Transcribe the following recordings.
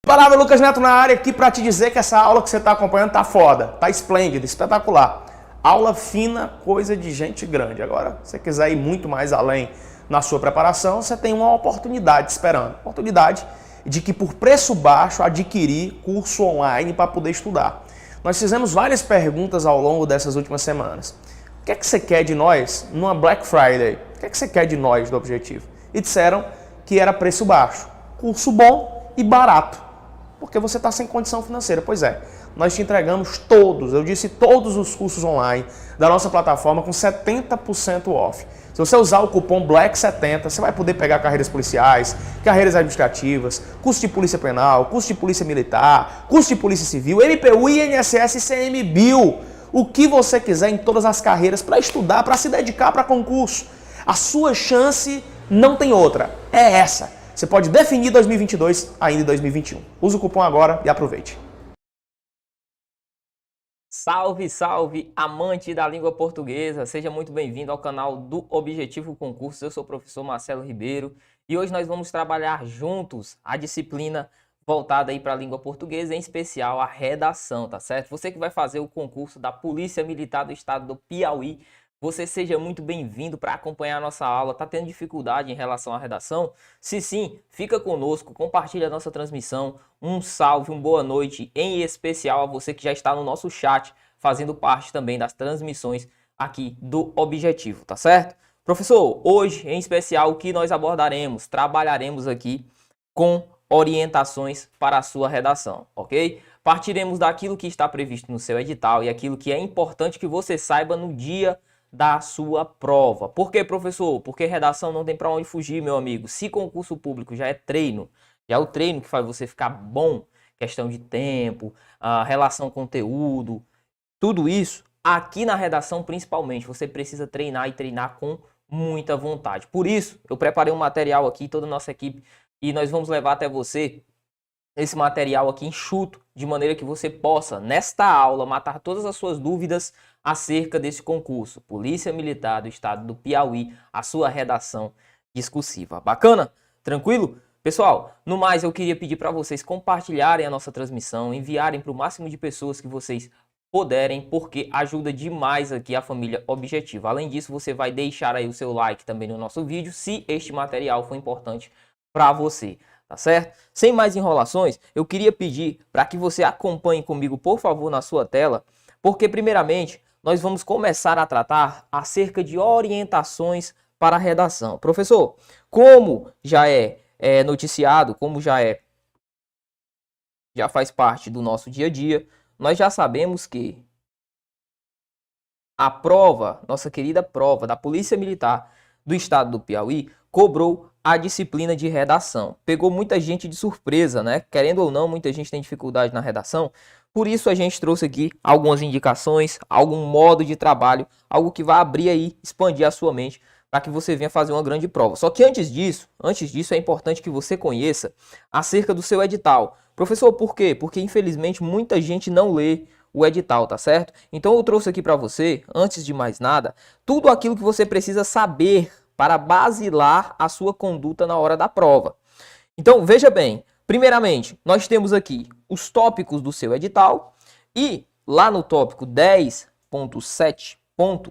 Palavra Lucas Neto na área aqui para te dizer que essa aula que você está acompanhando tá foda, tá esplêndida, espetacular. Aula fina, coisa de gente grande. Agora, se você quiser ir muito mais além na sua preparação, você tem uma oportunidade esperando. Oportunidade de que por preço baixo adquirir curso online para poder estudar. Nós fizemos várias perguntas ao longo dessas últimas semanas. O que é que você quer de nós numa Black Friday? O que é que você quer de nós do Objetivo? E disseram que era preço baixo, curso bom e barato. Porque você está sem condição financeira. Pois é, nós te entregamos todos os cursos online da nossa plataforma com 70% off. Se você usar o cupom BLACK70, você vai poder pegar carreiras policiais, carreiras administrativas, curso de polícia penal, curso de polícia militar, curso de polícia civil, MPU, INSS, ICMBio, o que você quiser em todas as carreiras para estudar, para se dedicar para concurso. A sua chance não tem outra, é essa. Você pode definir 2022 ainda em 2021. Use o cupom agora e aproveite. Salve, salve, amante da língua portuguesa! Seja muito bem-vindo ao canal do Objetivo Concursos. Eu sou o professor Marcelo Ribeiro e hoje nós vamos trabalhar juntos a disciplina voltada aí para a língua portuguesa, em especial a redação, tá certo? Você que vai fazer o concurso da Polícia Militar do Estado do Piauí, você seja muito bem-vindo para acompanhar a nossa aula. Tá tendo dificuldade em relação à redação? Se sim, fica conosco, compartilha a nossa transmissão. Um salve, uma boa noite, em especial a você que já está no nosso chat, fazendo parte também das transmissões aqui do Objetivo, tá certo? Professor, hoje em especial o que nós abordaremos, trabalharemos aqui com orientações para a sua redação, ok? Partiremos daquilo que está previsto no seu edital e aquilo que é importante que você saiba no dia da sua prova. Por quê, professor? Porque redação não tem para onde fugir, meu amigo. Se concurso público já é treino, já é o treino que faz você ficar bom, questão de tempo, relação conteúdo, tudo isso, aqui na redação principalmente, você precisa treinar e treinar com muita vontade. Por isso, eu preparei um material aqui, toda a nossa equipe, e nós vamos levar até você esse material aqui enxuto, de maneira que você possa, nesta aula, matar todas as suas dúvidas acerca desse concurso. Polícia Militar do Estado do Piauí, a sua redação discursiva. Bacana? Tranquilo? Pessoal, no mais eu queria pedir para vocês compartilharem a nossa transmissão, enviarem para o máximo de pessoas que vocês puderem, porque ajuda demais aqui a família Objetivo. Além disso, você vai deixar aí o seu like também no nosso vídeo, se este material for importante para você. Tá certo? Sem mais enrolações, eu queria pedir para que você acompanhe comigo, por favor, na sua tela, porque primeiramente nós vamos começar a tratar acerca de orientações para a redação. Professor, como já é noticiado, como já faz parte do nosso dia a dia, nós já sabemos que a prova, nossa querida prova da Polícia Militar do Estado do Piauí, cobrou a disciplina de redação. Pegou muita gente de surpresa, né? Querendo ou não, muita gente tem dificuldade na redação. Por isso a gente trouxe aqui algumas indicações, algum modo de trabalho, algo que vai abrir aí, expandir a sua mente para que você venha fazer uma grande prova. Só que antes disso é importante que você conheça acerca do seu edital. Professor, por quê? Porque infelizmente muita gente não lê o edital, tá certo? Então eu trouxe aqui para você, antes de mais nada, tudo aquilo que você precisa saber para basilar a sua conduta na hora da prova. Então, veja bem, primeiramente, nós temos aqui os tópicos do seu edital e lá no tópico 10.7,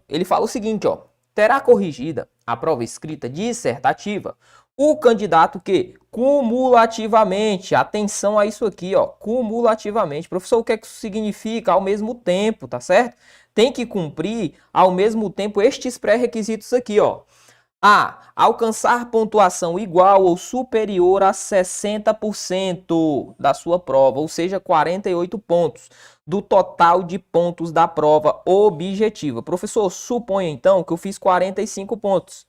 ele fala o seguinte, ó, terá corrigida a prova escrita dissertativa o candidato que cumulativamente, atenção a isso aqui, ó, cumulativamente. Professor, o que é que isso significa? Ao mesmo tempo, tá certo? Tem que cumprir ao mesmo tempo estes pré-requisitos aqui, ó. A. Alcançar pontuação igual ou superior a 60% da sua prova, ou seja, 48 pontos do total de pontos da prova objetiva. Professor, suponha então que eu fiz 45 pontos.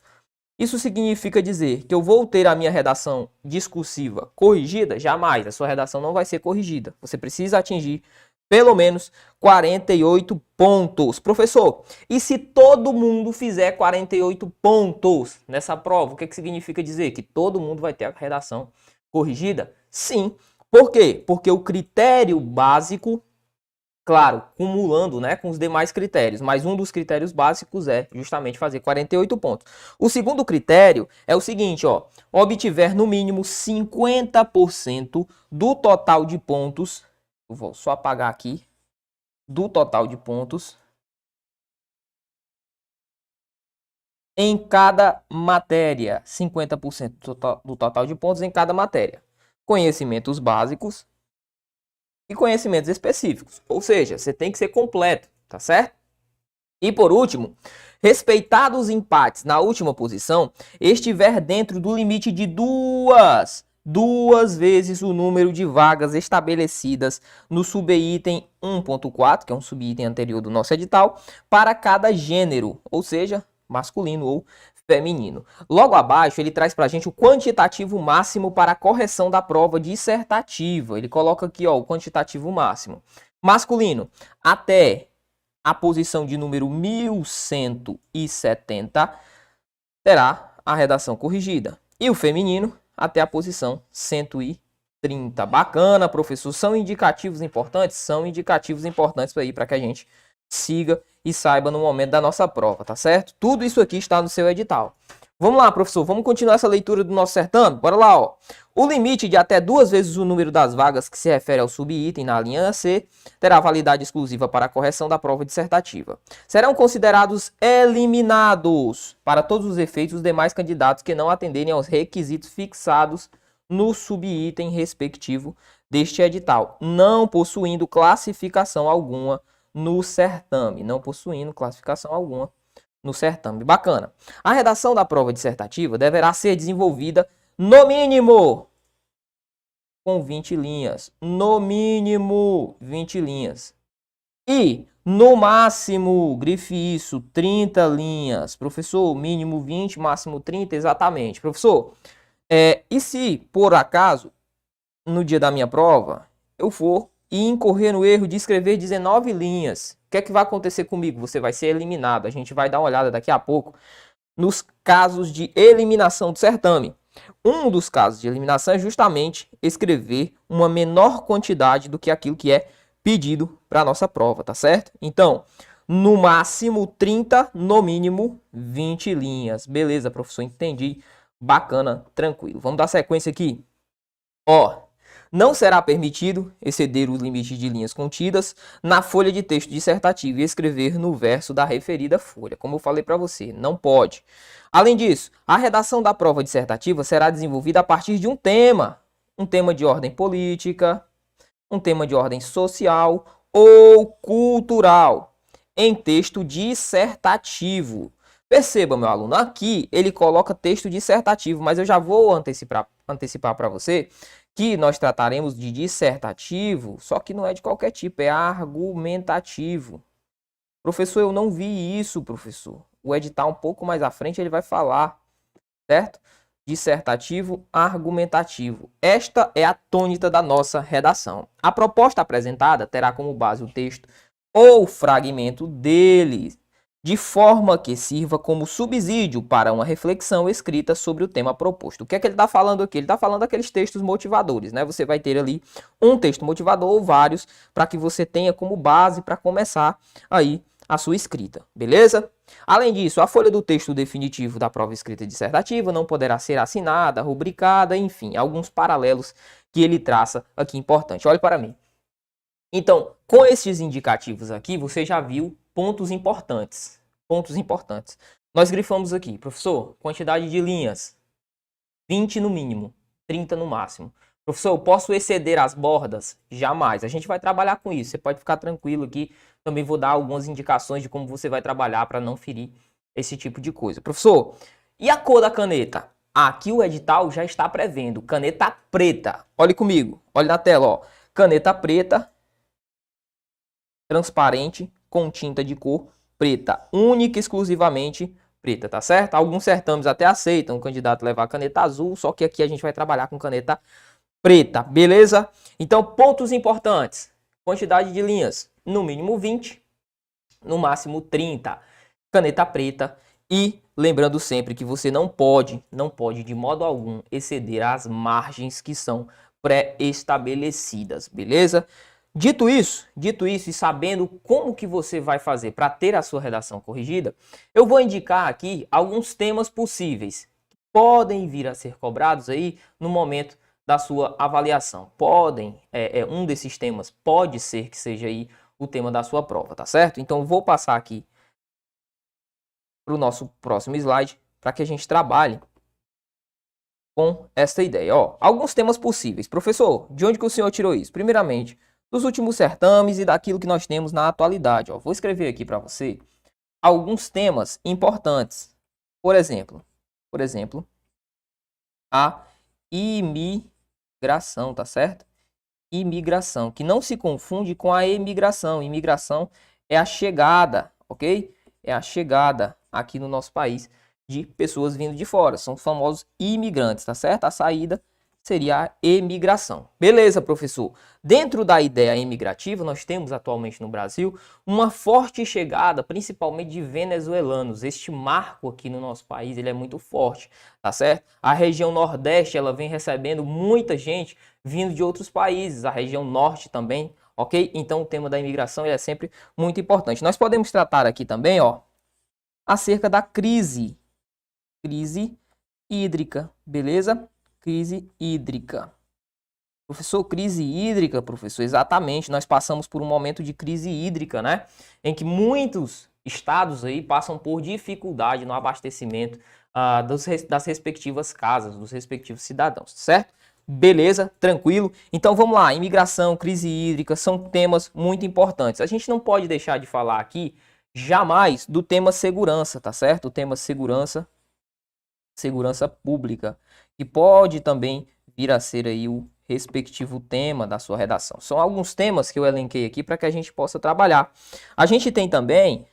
Isso significa dizer que eu vou ter a minha redação discursiva corrigida? Jamais, a sua redação não vai ser corrigida. Você precisa atingir pelo menos 48 pontos. Professor, e se todo mundo fizer 48 pontos nessa prova, o que significa dizer? Que todo mundo vai ter a redação corrigida? Sim. Por quê? Porque o critério básico Claro, cumulando, né, com os demais critérios, mas um dos critérios básicos é justamente fazer 48 pontos. O segundo critério é o seguinte, ó, obtiver no mínimo 50% do total de pontos, eu vou só apagar aqui, do total de pontos em cada matéria, 50% do total de pontos em cada matéria. Conhecimentos básicos e conhecimentos específicos, ou seja, você tem que ser completo, tá certo? E por último, respeitados os empates na última posição, estiver dentro do limite de duas vezes o número de vagas estabelecidas no subitem 1.4, que é um subitem anterior do nosso edital, para cada gênero, ou seja, masculino ou feminino. Logo abaixo, ele traz para a gente o quantitativo máximo para a correção da prova dissertativa. Ele coloca aqui, ó, o quantitativo máximo. Masculino, até a posição de número 1170 terá a redação corrigida. E o feminino, até a posição 130. Bacana, professor. São indicativos importantes? São indicativos importantes para que a gente siga e saiba no momento da nossa prova, tá certo? Tudo isso aqui está no seu edital. Vamos lá, professor, vamos continuar essa leitura do nosso certame? Bora lá, ó. O limite de até 2 vezes o número das vagas que se refere ao subitem na linha C terá validade exclusiva para a correção da prova dissertativa. Serão considerados eliminados para todos os efeitos os demais candidatos que não atenderem aos requisitos fixados no subitem respectivo deste edital, não possuindo classificação alguma no certame, no certame. Bacana. A redação da prova dissertativa deverá ser desenvolvida no mínimo com 20 linhas. No mínimo 20 linhas. E no máximo, grife isso, 30 linhas. Professor, mínimo 20, máximo 30, exatamente. Professor, e se por acaso, no dia da minha prova, eu for e incorrer no erro de escrever 19 linhas, o que é que vai acontecer comigo? Você vai ser eliminado. A gente vai dar uma olhada daqui a pouco nos casos de eliminação do certame. Um dos casos de eliminação é justamente escrever uma menor quantidade do que aquilo que é pedido para a nossa prova, tá certo? Então, no máximo 30, no mínimo 20 linhas. Beleza, professor, entendi. Bacana, tranquilo. Vamos dar sequência aqui. Ó, não será permitido exceder os limites de linhas contidas na folha de texto dissertativo e escrever no verso da referida folha. Como eu falei para você, não pode. Além disso, a redação da prova dissertativa será desenvolvida a partir de um tema de ordem política, um tema de ordem social ou cultural, em texto dissertativo. Perceba, meu aluno, aqui ele coloca texto dissertativo, mas eu já vou antecipar para você que nós trataremos de dissertativo, só que não é de qualquer tipo, é argumentativo. Professor, eu não vi isso, professor. O edital um pouco mais à frente ele vai falar, certo? Dissertativo, argumentativo. Esta é a tônica da nossa redação. A proposta apresentada terá como base o texto ou fragmento dele, de forma que sirva como subsídio para uma reflexão escrita sobre o tema proposto. O que é que ele está falando aqui? Ele está falando daqueles textos motivadores, né? Você vai ter ali um texto motivador ou vários para que você tenha como base para começar aí a sua escrita, beleza? Além disso, a folha do texto definitivo da prova escrita dissertativa não poderá ser assinada, rubricada, enfim, alguns paralelos que ele traça aqui importante. Olhe para mim. Então, com esses indicativos aqui, você já viu pontos importantes. Nós grifamos aqui, professor, quantidade de linhas, 20 no mínimo, 30 no máximo. Professor, eu posso exceder as bordas? Jamais. A gente vai trabalhar com isso. Você pode ficar tranquilo aqui. Também vou dar algumas indicações de como você vai trabalhar para não ferir esse tipo de coisa. Professor, e a cor da caneta? Aqui o edital já está prevendo caneta preta. Olhe comigo, olhe na tela, ó. Caneta preta, transparente, com tinta de cor preta, única e exclusivamente preta, tá certo? Alguns certames até aceitam o candidato levar caneta azul, só que aqui a gente vai trabalhar com caneta preta, beleza? Então, pontos importantes. Quantidade de linhas, no mínimo 20, no máximo 30. Caneta preta e lembrando sempre que você não pode de modo algum exceder as margens que são pré-estabelecidas, beleza? Dito isso e sabendo como que você vai fazer para ter a sua redação corrigida, eu vou indicar aqui alguns temas possíveis que podem vir a ser cobrados aí no momento da sua avaliação. Um desses temas pode ser que seja aí o tema da sua prova, tá certo? Então vou passar aqui para o nosso próximo slide para que a gente trabalhe com esta ideia. Ó, alguns temas possíveis. Professor, de onde que o senhor tirou isso? Primeiramente, dos últimos certames e daquilo que nós temos na atualidade. Ó, vou escrever aqui para você alguns temas importantes. Por exemplo, a imigração, tá certo? Imigração, que não se confunde com a emigração. Imigração é a chegada, ok? É a chegada aqui no nosso país de pessoas vindo de fora. São os famosos imigrantes, tá certo? A saída seria a emigração. Beleza, professor. Dentro da ideia imigrativa, nós temos atualmente no Brasil uma forte chegada, principalmente de venezuelanos. Este marco aqui no nosso país, ele é muito forte, tá certo? A região Nordeste, ela vem recebendo muita gente vindo de outros países, a região Norte também, ok? Então o tema da imigração é sempre muito importante. Nós podemos tratar aqui também, ó, acerca da crise hídrica, beleza? Crise hídrica. Professor, crise hídrica, professor, exatamente, nós passamos por um momento de crise hídrica, né? Em que muitos estados aí passam por dificuldade no abastecimento das respectivas casas, dos respectivos cidadãos, certo? Beleza, tranquilo. Então vamos lá, imigração, crise hídrica, são temas muito importantes. A gente não pode deixar de falar aqui, jamais, do tema segurança, tá certo? O tema segurança pública, que pode também vir a ser aí o respectivo tema da sua redação. São alguns temas que eu elenquei aqui para que a gente possa trabalhar. A gente tem também,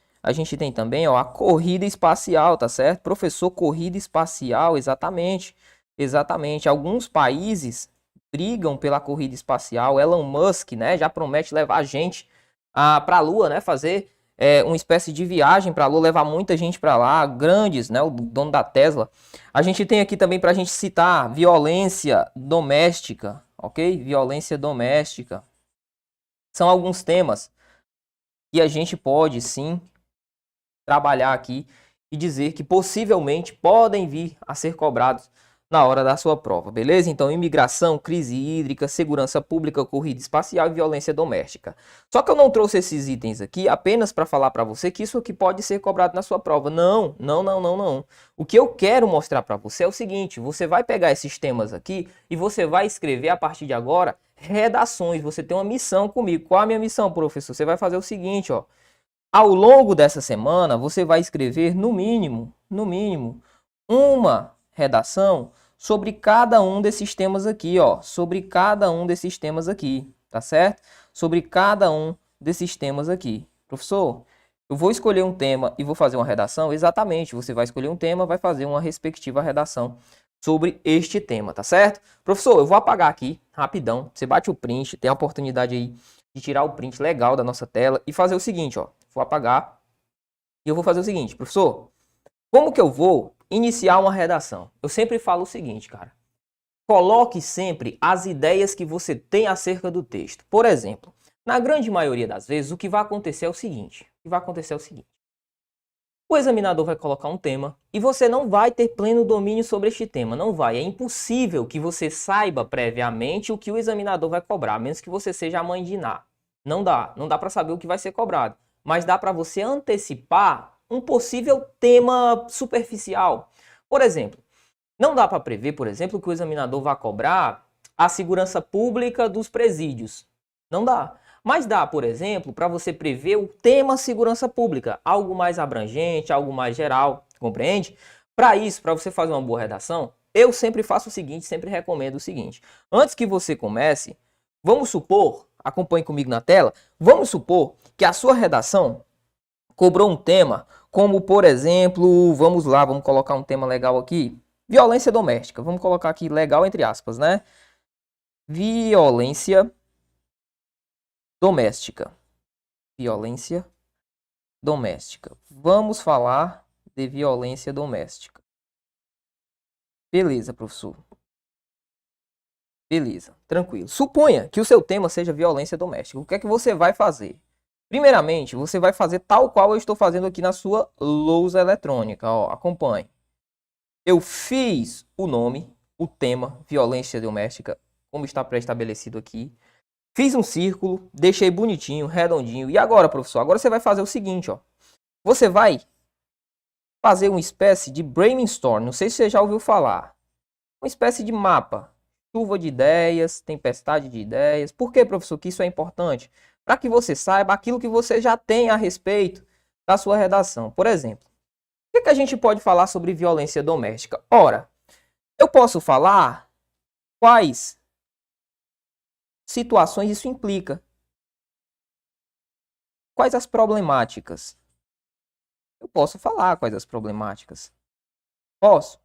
ó, a corrida espacial, tá certo? Professor, corrida espacial, exatamente. Exatamente. Alguns países brigam pela corrida espacial. Elon Musk, né, já promete levar a gente para a Lua, né, fazer uma espécie de viagem para a Lua, levar muita gente para lá, grandes, né, o dono da Tesla. A gente tem aqui também para a gente citar violência doméstica, ok? Violência doméstica. São alguns temas que a gente pode sim trabalhar aqui e dizer que possivelmente podem vir a ser cobrados na hora da sua prova, beleza? Então, imigração, crise hídrica, segurança pública, corrida espacial e violência doméstica. Só que eu não trouxe esses itens aqui apenas para falar para você que isso aqui pode ser cobrado na sua prova. Não. O que eu quero mostrar para você é o seguinte, você vai pegar esses temas aqui e você vai escrever a partir de agora redações. Você tem uma missão comigo. Qual a minha missão, professor? Você vai fazer o seguinte, ó. Ao longo dessa semana, você vai escrever no mínimo, uma redação sobre cada um desses temas aqui, ó, sobre cada um desses temas aqui, tá certo? Sobre cada um desses temas aqui. Professor, eu vou escolher um tema e vou fazer uma redação? Exatamente, você vai escolher um tema, vai fazer uma respectiva redação sobre este tema, tá certo? Professor, eu vou apagar aqui, rapidão, você bate o print, tem a oportunidade aí de tirar o print legal da nossa tela e fazer o seguinte, ó, vou apagar e eu vou fazer o seguinte, professor, como que eu vou iniciar uma redação? Eu sempre falo o seguinte, cara, coloque sempre as ideias que você tem acerca do texto. Por exemplo, na grande maioria das vezes, o que vai acontecer é o seguinte, o examinador vai colocar um tema e você não vai ter pleno domínio sobre este tema, não vai. É impossível que você saiba previamente o que o examinador vai cobrar, a menos que você seja a mãe de Ná. Não dá para saber o que vai ser cobrado, mas dá para você antecipar um possível tema superficial. Por exemplo, não dá para prever, por exemplo, que o examinador vai cobrar a segurança pública dos presídios. Não dá. Mas dá, por exemplo, para você prever o tema segurança pública, algo mais abrangente, algo mais geral, compreende? Para isso, para você fazer uma boa redação, eu sempre faço o seguinte, sempre recomendo o seguinte. Antes que você comece, vamos supor, acompanhe comigo na tela, vamos supor que a sua redação cobrou um tema, como por exemplo, vamos lá, vamos colocar um tema legal aqui, violência doméstica. Vamos colocar aqui legal entre aspas, né? Violência doméstica. Violência doméstica. Vamos falar de violência doméstica. Beleza, professor. Beleza, tranquilo. Suponha que o seu tema seja violência doméstica. O que é que você vai fazer? Primeiramente, você vai fazer tal qual eu estou fazendo aqui na sua lousa eletrônica. Ó, acompanhe. Eu fiz o nome, o tema, violência doméstica, como está pré-estabelecido aqui. Fiz um círculo, deixei bonitinho, redondinho. E agora, professor? Agora você vai fazer o seguinte, ó. Você vai fazer uma espécie de brainstorm. Não sei se você já ouviu falar. Uma espécie de mapa. Chuva de ideias, tempestade de ideias. Por que, professor, que isso é importante? Para que você saiba aquilo que você já tem a respeito da sua redação. Por exemplo, o que a gente pode falar sobre violência doméstica? Ora, eu posso falar quais situações isso implica. Quais as problemáticas? Eu posso falar quais as problemáticas. Posso?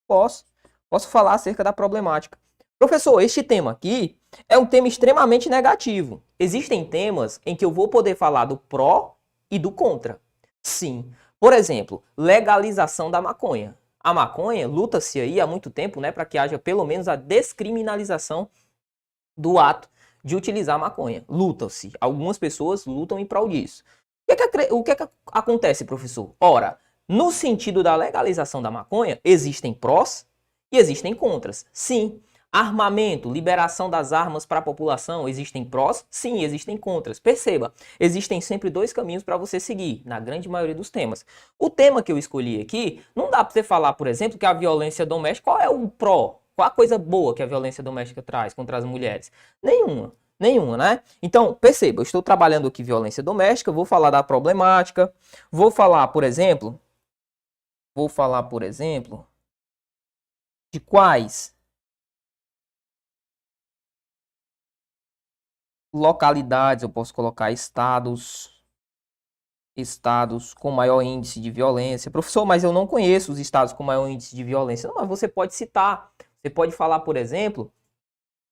Posso. Posso falar acerca da problemática. Professor, este tema aqui é um tema extremamente negativo. Existem temas em que eu vou poder falar do pró e do contra. Sim. Por exemplo, legalização da maconha. A maconha luta-se aí há muito tempo, né, para que haja pelo menos a descriminalização do ato de utilizar a maconha. Luta-se. Algumas pessoas lutam em prol disso. O que acontece, professor? Ora, no sentido da legalização da maconha, existem prós e existem contras. Sim. Armamento, liberação das armas para a população, existem prós? Sim, existem contras. Perceba, existem sempre dois caminhos para você seguir, na grande maioria dos temas. O tema que eu escolhi aqui, não dá para você falar, por exemplo, que a violência doméstica, qual é o pró? Qual a coisa boa que a violência doméstica traz contra as mulheres? Nenhuma, né? Então, perceba, eu estou trabalhando aqui violência doméstica, vou falar da problemática, vou falar, por exemplo, de quais localidades, eu posso colocar estados com maior índice de violência. Professor, mas eu não conheço os estados com maior índice de violência. Não, mas você pode citar. Você pode falar, por exemplo,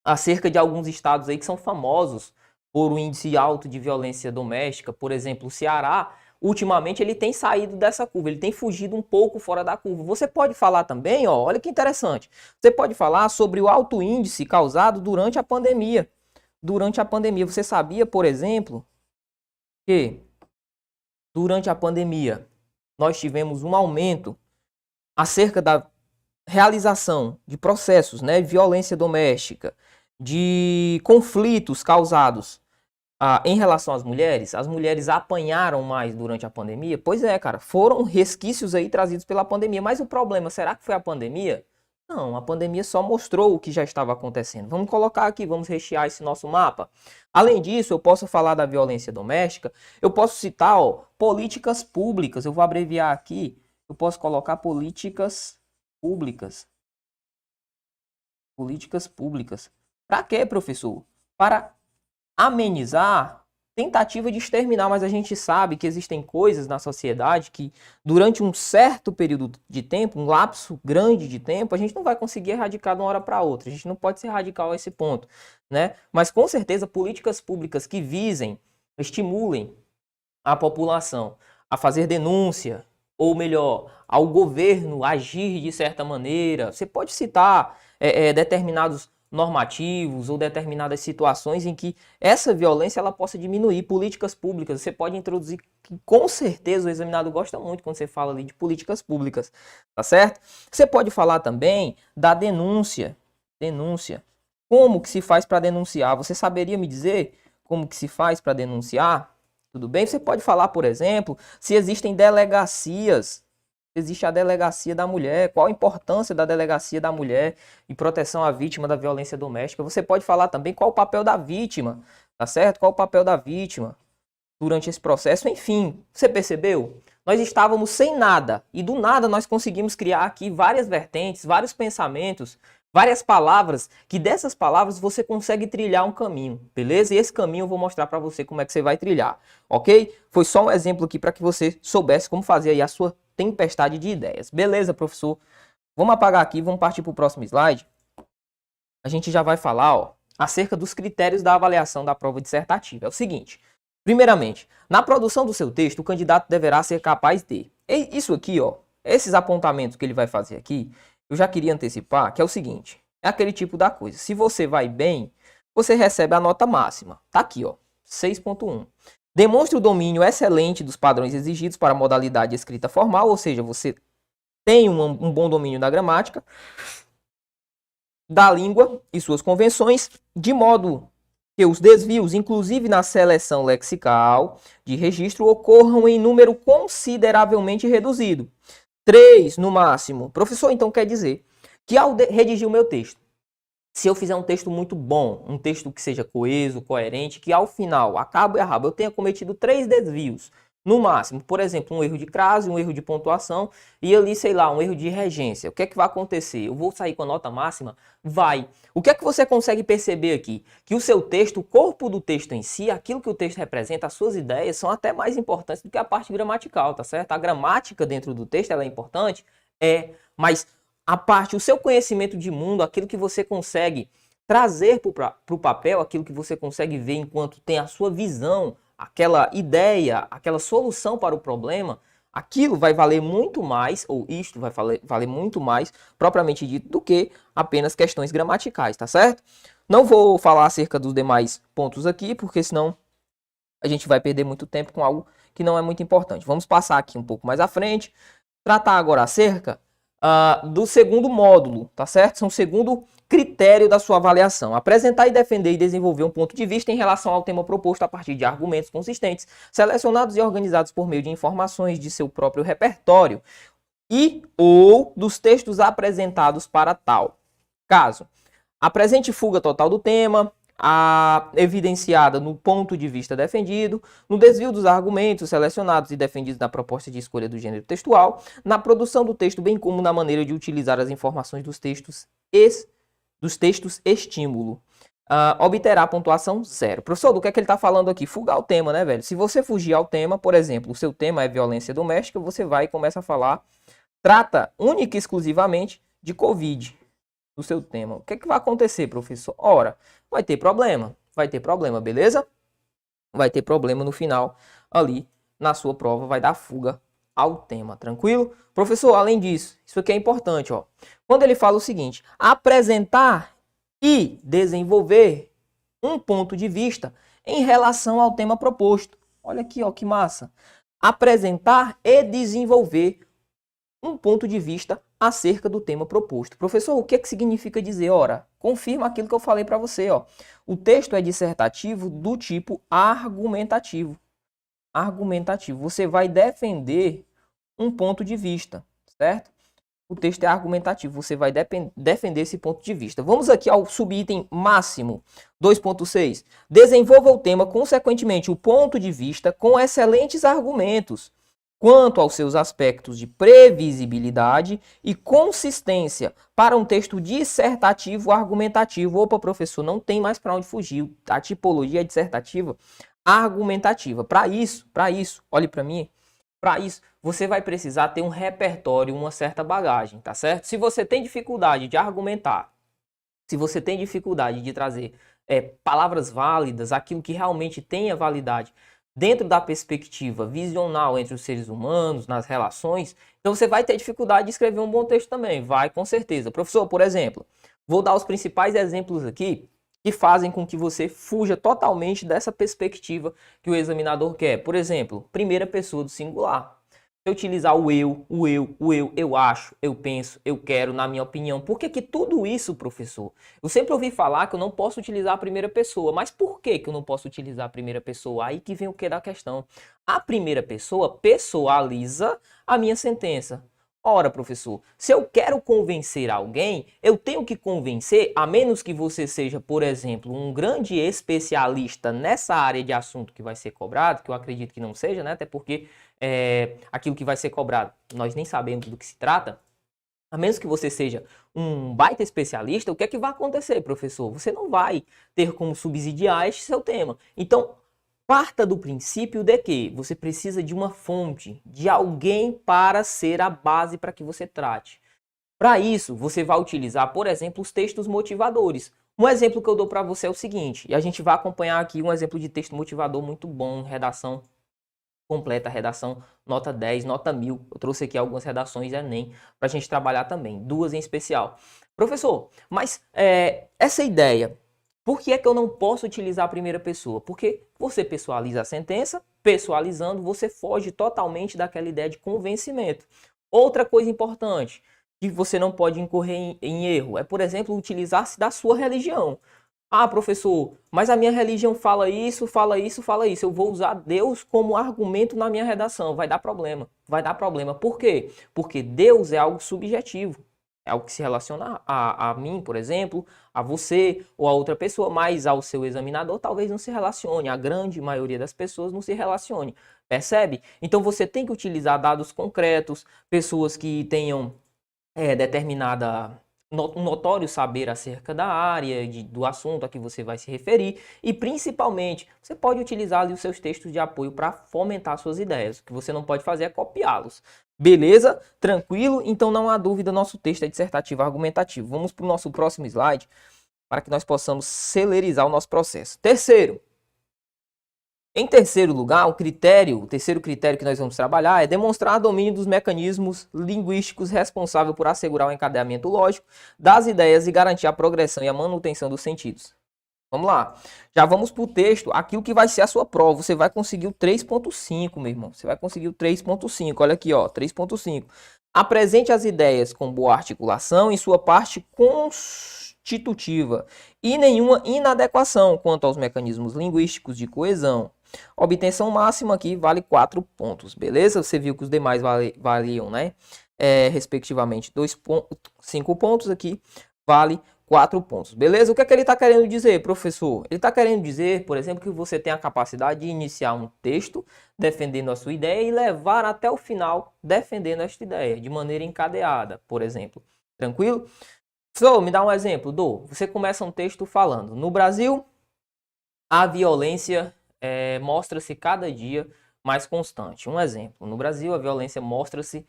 acerca de alguns estados aí que são famosos por um índice alto de violência doméstica. Por exemplo, o Ceará, ultimamente ele tem saído dessa curva, ele tem fugido um pouco fora da curva. Você pode falar também, ó, olha que interessante. Você pode falar sobre o alto índice causado durante a pandemia. Você sabia, por exemplo, que durante a pandemia nós tivemos um aumento acerca da realização de processos, né, de violência doméstica, de conflitos causados em relação às mulheres? As mulheres apanharam mais durante a pandemia? Pois é, cara, foram resquícios aí trazidos pela pandemia. Mas o problema, será que foi a pandemia? Não, a pandemia só mostrou o que já estava acontecendo. Vamos colocar aqui, vamos rechear esse nosso mapa. Além disso, eu posso falar da violência doméstica, eu posso citar, ó, políticas públicas, eu vou abreviar aqui, eu posso colocar políticas públicas. Políticas públicas. Para quê, professor? Para amenizar tentativa de exterminar, mas a gente sabe que existem coisas na sociedade que durante um certo período de tempo, um lapso grande de tempo, a gente não vai conseguir erradicar de uma hora para outra. A gente não pode ser radical a esse ponto, né? Mas com certeza políticas públicas que visem, estimulem a população a fazer denúncia, ou melhor, ao governo agir de certa maneira. Você pode citar determinados normativos ou determinadas situações em que essa violência ela possa diminuir. Políticas públicas, você pode introduzir, que com certeza o examinado gosta muito quando você fala ali de políticas públicas, tá certo? Você pode falar também da denúncia. Como que se faz para denunciar? Você saberia me dizer como que se faz para denunciar? Tudo bem? Você pode falar, por exemplo, se existem delegacias. Existe a delegacia da mulher, qual a importância da delegacia da mulher em proteção à vítima da violência doméstica. Você pode falar também qual o papel da vítima, tá certo? Qual o papel da vítima durante esse processo. Enfim, você percebeu? Nós estávamos sem nada e do nada nós conseguimos criar aqui várias vertentes, vários pensamentos, várias palavras, que dessas palavras você consegue trilhar um caminho, beleza? E esse caminho eu vou mostrar para você como é que você vai trilhar, ok? Foi só um exemplo aqui para que você soubesse como fazer aí a sua tempestade de ideias. Beleza, professor? Vamos apagar aqui, vamos partir para o próximo slide. A gente já vai falar, ó, acerca dos critérios da avaliação da prova dissertativa. É o seguinte, primeiramente, na produção do seu texto, o candidato deverá ser capaz de... Isso aqui, ó, esses apontamentos que ele vai fazer aqui, eu já queria antecipar, que é o seguinte, É aquele tipo da coisa. Se você vai bem, você recebe a nota máxima. Tá aqui, ó, 6.1. Demonstre o domínio excelente dos padrões exigidos para a modalidade de escrita formal, ou seja, você tem um bom domínio da gramática, da língua e suas convenções, de modo que os desvios, inclusive na seleção lexical de registro, ocorram em número consideravelmente reduzido. 3 no máximo. Professor, então quer dizer que ao redigir o meu texto, se eu fizer um texto muito bom, um texto que seja coeso, coerente, que ao final, a cabo e a rabo, eu tenha cometido 3 desvios, no máximo, por exemplo, um erro de crase, um erro de pontuação e ali, sei lá, um erro de regência. O que é que vai acontecer? Eu vou sair com a nota máxima? Vai. O que é que você consegue perceber aqui? Que o seu texto, o corpo do texto em si, aquilo que o texto representa, as suas ideias, são até mais importantes do que a parte gramatical, tá certo? A gramática dentro do texto, ela é importante, mas a parte, o seu conhecimento de mundo, aquilo que você consegue trazer para o papel, aquilo que você consegue ver enquanto tem a sua visão, aquela ideia, aquela solução para o problema, aquilo vai valer muito mais, ou isto vai valer muito mais, propriamente dito, do que apenas questões gramaticais, tá certo? Não vou falar acerca dos demais pontos aqui, porque senão a gente vai perder muito tempo com algo que não é muito importante. Vamos passar aqui um pouco mais à frente, tratar agora acerca do segundo módulo, tá certo? São o segundo critério da sua avaliação. Apresentar e defender e desenvolver um ponto de vista em relação ao tema proposto a partir de argumentos consistentes, selecionados e organizados por meio de informações de seu próprio repertório e ou dos textos apresentados para tal caso. Apresente fuga total do tema, evidenciada no ponto de vista defendido, no desvio dos argumentos selecionados e defendidos na proposta de escolha do gênero textual, na produção do texto, bem como na maneira de utilizar as informações dos textos estímulo. Obterá pontuação 0. Professor, do que é que ele está falando aqui? Fugar o tema, né, velho? Se você fugir ao tema, por exemplo, o seu tema é violência doméstica, você vai e começa a falar, trata única e exclusivamente de Covid no seu tema. O que é que vai acontecer, professor? Ora, vai ter problema, beleza? Vai ter problema no final, ali na sua prova, vai dar fuga ao tema, tranquilo? Professor, além disso, isso aqui é importante, ó. Quando ele fala o seguinte, apresentar e desenvolver um ponto de vista em relação ao tema proposto. Olha aqui, ó, que massa. Apresentar e desenvolver um ponto de vista acerca do tema proposto. Professor, o que é que significa dizer? Ora, confirma aquilo que eu falei para você, ó. O texto é dissertativo do tipo argumentativo. Argumentativo. Você vai defender um ponto de vista, certo? O texto é argumentativo, você vai defender esse ponto de vista. Vamos aqui ao subitem máximo, 2.6. Desenvolva o tema, consequentemente, o ponto de vista com excelentes argumentos quanto aos seus aspectos de previsibilidade e consistência para um texto dissertativo argumentativo. Opa, professor, não tem mais para onde fugir. A tipologia é dissertativa argumentativa. Para isso, olhe para mim, para isso, você vai precisar ter um repertório, uma certa bagagem, tá certo? Se você tem dificuldade de argumentar, se você tem dificuldade de trazer palavras válidas, aquilo que realmente tenha validade dentro da perspectiva visional entre os seres humanos, nas relações, então você vai ter dificuldade de escrever um bom texto também, vai com certeza. Professor, por exemplo, vou dar os principais exemplos aqui que fazem com que você fuja totalmente dessa perspectiva que o examinador quer. Por exemplo, primeira pessoa do singular. Se eu utilizar o eu acho, eu penso, eu quero, na minha opinião. Por que tudo isso, professor? Eu sempre ouvi falar que eu não posso utilizar a primeira pessoa. Mas por que eu não posso utilizar a primeira pessoa? Aí que vem o que da questão. A primeira pessoa pessoaliza a minha sentença. Ora, professor, se eu quero convencer alguém, eu tenho que convencer, a menos que você seja, por exemplo, um grande especialista nessa área de assunto que vai ser cobrado, que eu acredito que não seja, né? Até porque aquilo que vai ser cobrado, nós nem sabemos do que se trata. A menos que você seja um baita especialista, o que é que vai acontecer, professor? Você não vai ter como subsidiar este seu tema. Então, parta do princípio de que você precisa de uma fonte, de alguém para ser a base para que você trate. Para isso, você vai utilizar, por exemplo, os textos motivadores. Um exemplo que eu dou para você é o seguinte, e a gente vai acompanhar aqui um exemplo de texto motivador muito bom, redação completa, redação nota 10, nota 1000. Eu trouxe aqui algumas redações Enem para a gente trabalhar também, duas em especial. Professor, mas essa ideia, por que é que eu não posso utilizar a primeira pessoa? Porque você pessoaliza a sentença, pessoalizando, você foge totalmente daquela ideia de convencimento. Outra coisa importante, que você não pode incorrer em erro, é, por exemplo, utilizar-se da sua religião. Ah, professor, mas a minha religião fala isso, fala isso, fala isso. Eu vou usar Deus como argumento na minha redação. Vai dar problema. Vai dar problema. Por quê? Porque Deus é algo subjetivo. É algo que se relaciona a mim, por exemplo, a você ou a outra pessoa, mas ao seu examinador talvez não se relacione. A grande maioria das pessoas não se relacione. Percebe? Então você tem que utilizar dados concretos, pessoas que tenham determinada um notório saber acerca da área, do assunto a que você vai se referir e principalmente você pode utilizar ali os seus textos de apoio para fomentar suas ideias. O que você não pode fazer é copiá-los. Beleza? Tranquilo? Então não há dúvida, nosso texto é dissertativo argumentativo. Vamos para o nosso próximo slide para que nós possamos celerizar o nosso processo. Em terceiro lugar, o terceiro critério que nós vamos trabalhar é demonstrar domínio dos mecanismos linguísticos responsável por assegurar o encadeamento lógico das ideias e garantir a progressão e a manutenção dos sentidos. Vamos lá. Já vamos para o texto, aquilo que vai ser a sua prova. Você vai conseguir o 3.5, meu irmão. Você vai conseguir o 3.5. Olha aqui, ó, 3.5. Apresente as ideias com boa articulação em sua parte constitutiva e nenhuma inadequação quanto aos mecanismos linguísticos de coesão. Obtenção máxima aqui vale 4 pontos, beleza? Você viu que os demais valiam, né? Respectivamente 5 pontos aqui, vale 4 pontos, beleza? O que é que ele está querendo dizer, professor? Ele está querendo dizer, por exemplo, que você tem a capacidade de iniciar um texto defendendo a sua ideia e levar até o final defendendo esta ideia, de maneira encadeada, por exemplo. Tranquilo? Professor, me dá um exemplo. Você começa um texto falando: no Brasil, a violência mostra-se cada dia mais constante. Um exemplo: no Brasil, a violência mostra-se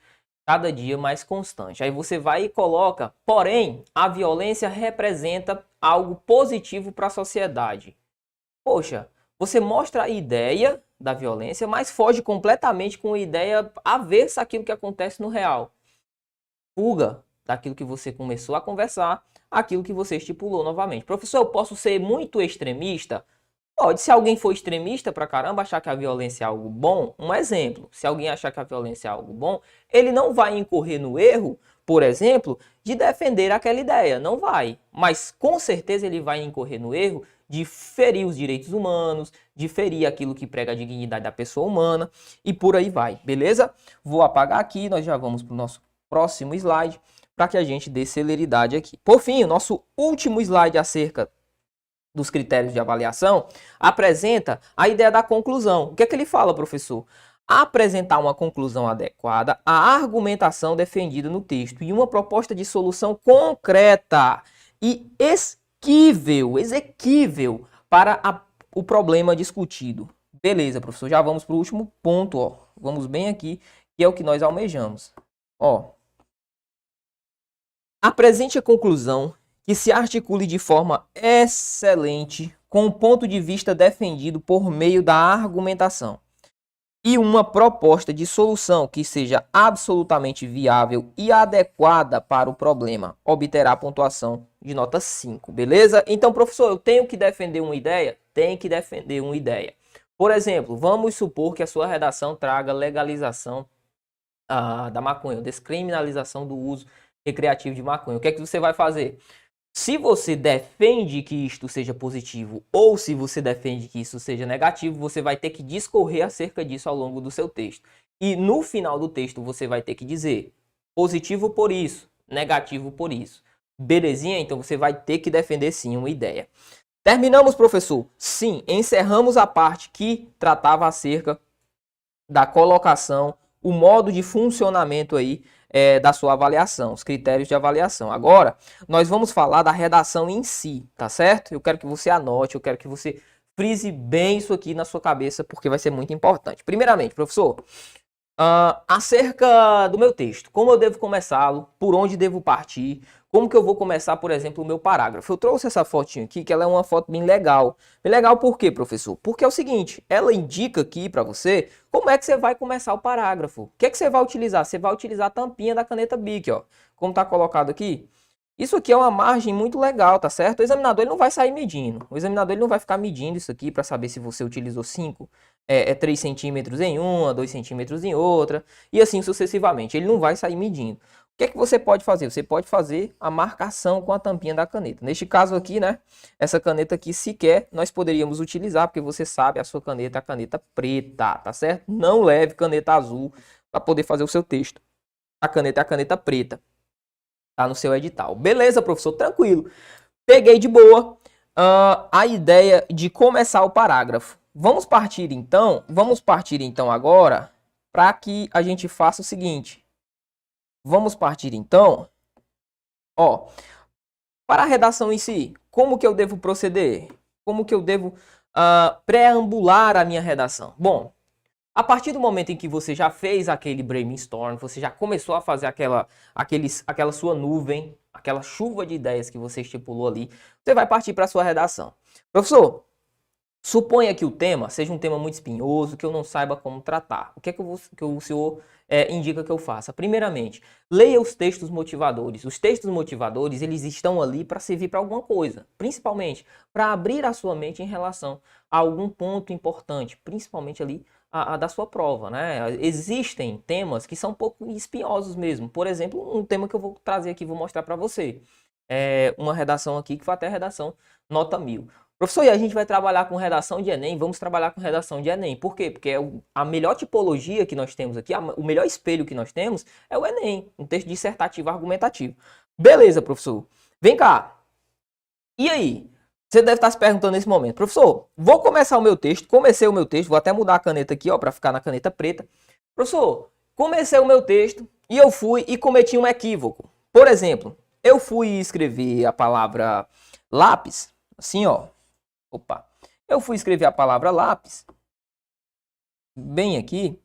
cada dia mais constante. Aí você vai e coloca: porém, a violência representa algo positivo para a sociedade. Poxa, você mostra a ideia da violência, mas foge completamente com a ideia avessa àquilo que acontece no real. Fuga daquilo que você começou a conversar, aquilo que você estipulou novamente. Professor, eu posso ser muito extremista? Pode, se alguém for extremista pra caramba, achar que a violência é algo bom, um exemplo, se alguém achar que a violência é algo bom, ele não vai incorrer no erro, por exemplo, de defender aquela ideia, não vai. Mas com certeza ele vai incorrer no erro de ferir os direitos humanos, de ferir aquilo que prega a dignidade da pessoa humana e por aí vai, beleza? Vou apagar aqui, nós já vamos para o nosso próximo slide para que a gente dê celeridade aqui. Por fim, o nosso último slide acerca dos critérios de avaliação, apresenta a ideia da conclusão. O que é que ele fala, professor? Apresentar uma conclusão adequada à argumentação defendida no texto e uma proposta de solução concreta e exequível para o problema discutido. Beleza, professor, já vamos para o último ponto, ó. Vamos bem aqui, que é o que nós almejamos. Ó. Apresente a conclusão que se articule de forma excelente com o ponto de vista defendido por meio da argumentação e uma proposta de solução que seja absolutamente viável e adequada para o problema. Obterá pontuação de nota 5, beleza? Então, professor, eu tenho que defender uma ideia? Tem que defender uma ideia. Por exemplo, vamos supor que a sua redação traga legalização da maconha, descriminalização do uso recreativo de maconha. O que é que você vai fazer? Se você defende que isto seja positivo ou se você defende que isso seja negativo, você vai ter que discorrer acerca disso ao longo do seu texto. E no final do texto você vai ter que dizer positivo por isso, negativo por isso. Belezinha? Então você vai ter que defender sim uma ideia. Terminamos, professor? Sim, encerramos a parte que tratava acerca da colocação, o modo de funcionamento aí da sua avaliação, os critérios de avaliação. Agora, nós vamos falar da redação em si, tá certo? Eu quero que você anote, eu quero que você frise bem isso aqui na sua cabeça, porque vai ser muito importante. Primeiramente, professor, acerca do meu texto, como eu devo começá-lo, por onde devo partir, como que eu vou começar, por exemplo, o meu parágrafo. Eu trouxe essa fotinha aqui, que ela é uma foto bem legal. Bem legal por quê, professor? Porque é o seguinte, ela indica aqui para você como é que você vai começar o parágrafo. O que é que você vai utilizar? Você vai utilizar a tampinha da caneta Bic, ó. Como tá colocado aqui, Isso aqui é uma margem muito legal, tá certo? O examinador ele não vai sair medindo. O examinador ele não vai ficar medindo isso aqui para saber se você utilizou 3 centímetros em uma, 2 centímetros em outra, e assim sucessivamente. Ele não vai sair medindo. O que é que você pode fazer? Você pode fazer a marcação com a tampinha da caneta. Neste caso aqui, né? Essa caneta aqui sequer nós poderíamos utilizar, porque você sabe, a sua caneta é a caneta preta, tá certo? Não leve caneta azul para poder fazer o seu texto. A caneta é a caneta preta. Tá no seu edital. Beleza, professor? Tranquilo. Peguei de boa a ideia de começar o parágrafo. Vamos partir então agora para que a gente faça o seguinte. Vamos partir então, ó, para a redação em si, como que eu devo proceder? Como que eu devo preambular a minha redação? Bom, a partir do momento em que você já fez aquele brainstorm, você já começou a fazer aquela sua nuvem, aquela chuva de ideias que você estipulou ali, você vai partir para a sua redação. Professor, suponha que o tema seja um tema muito espinhoso, que eu não saiba como tratar. O que é que o senhor indica que eu faça? Primeiramente, leia os textos motivadores. Os textos motivadores, eles estão ali para servir para alguma coisa, principalmente para abrir a sua mente em relação a algum ponto importante, principalmente ali a da sua prova, né? Existem temas que são um pouco espinhosos mesmo. Por exemplo, um tema que eu vou trazer aqui, vou mostrar para você. Uma redação aqui que foi até redação nota 1000. Professor, e a gente vai trabalhar com redação de Enem? Vamos trabalhar com redação de Enem. Por quê? Porque a melhor tipologia que nós temos aqui, o melhor espelho que nós temos é o Enem, um texto dissertativo argumentativo. Beleza, professor. Vem cá. E aí? Você deve estar se perguntando nesse momento. Professor, vou começar o meu texto. Comecei o meu texto. Vou até mudar a caneta aqui, ó, para ficar na caneta preta. Professor, comecei o meu texto e eu fui e cometi um equívoco. Por exemplo, eu fui escrever a palavra lápis, assim, ó. Opa, eu fui escrever a palavra lápis, bem aqui,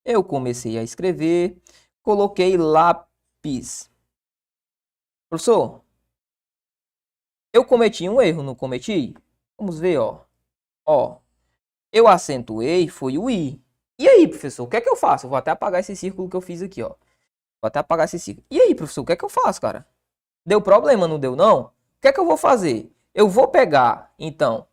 eu comecei a escrever, coloquei lápis. Professor, eu cometi um erro, não cometi? Vamos ver, ó. Ó, eu acentuei, foi o I. E aí, professor, o que é que eu faço? Eu vou até apagar esse círculo que eu fiz aqui, ó. Vou até apagar esse círculo. E aí, professor, o que é que eu faço, cara? Deu problema, não deu não? O que é que eu vou fazer? Eu vou pegar, então,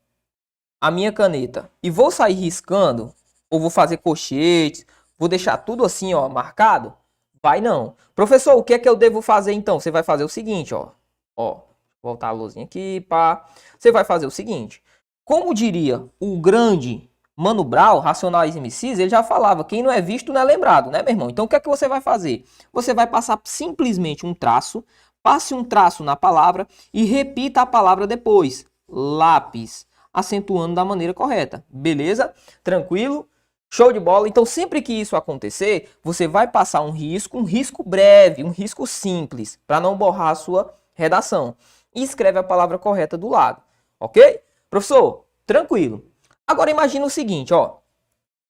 a minha caneta e vou sair riscando, ou vou fazer colchetes, vou deixar tudo assim, ó, marcado? Vai não. Professor, o que é que eu devo fazer então? Você vai fazer o seguinte, ó. Ó, voltar a luzinha aqui, pá. Você vai fazer o seguinte. Como diria o grande Mano Brown, Racionais MCs, ele já falava, quem não é visto não é lembrado, né, meu irmão? Então o que é que você vai fazer? Você vai passar simplesmente um traço, passe um traço na palavra e repita a palavra depois. Lápis, acentuando da maneira correta. Beleza? Tranquilo? Show de bola. Então, sempre que isso acontecer, você vai passar um risco breve, um risco simples, para não borrar a sua redação. E escreve a palavra correta do lado. Ok? Professor, tranquilo. Agora, imagina o seguinte, ó.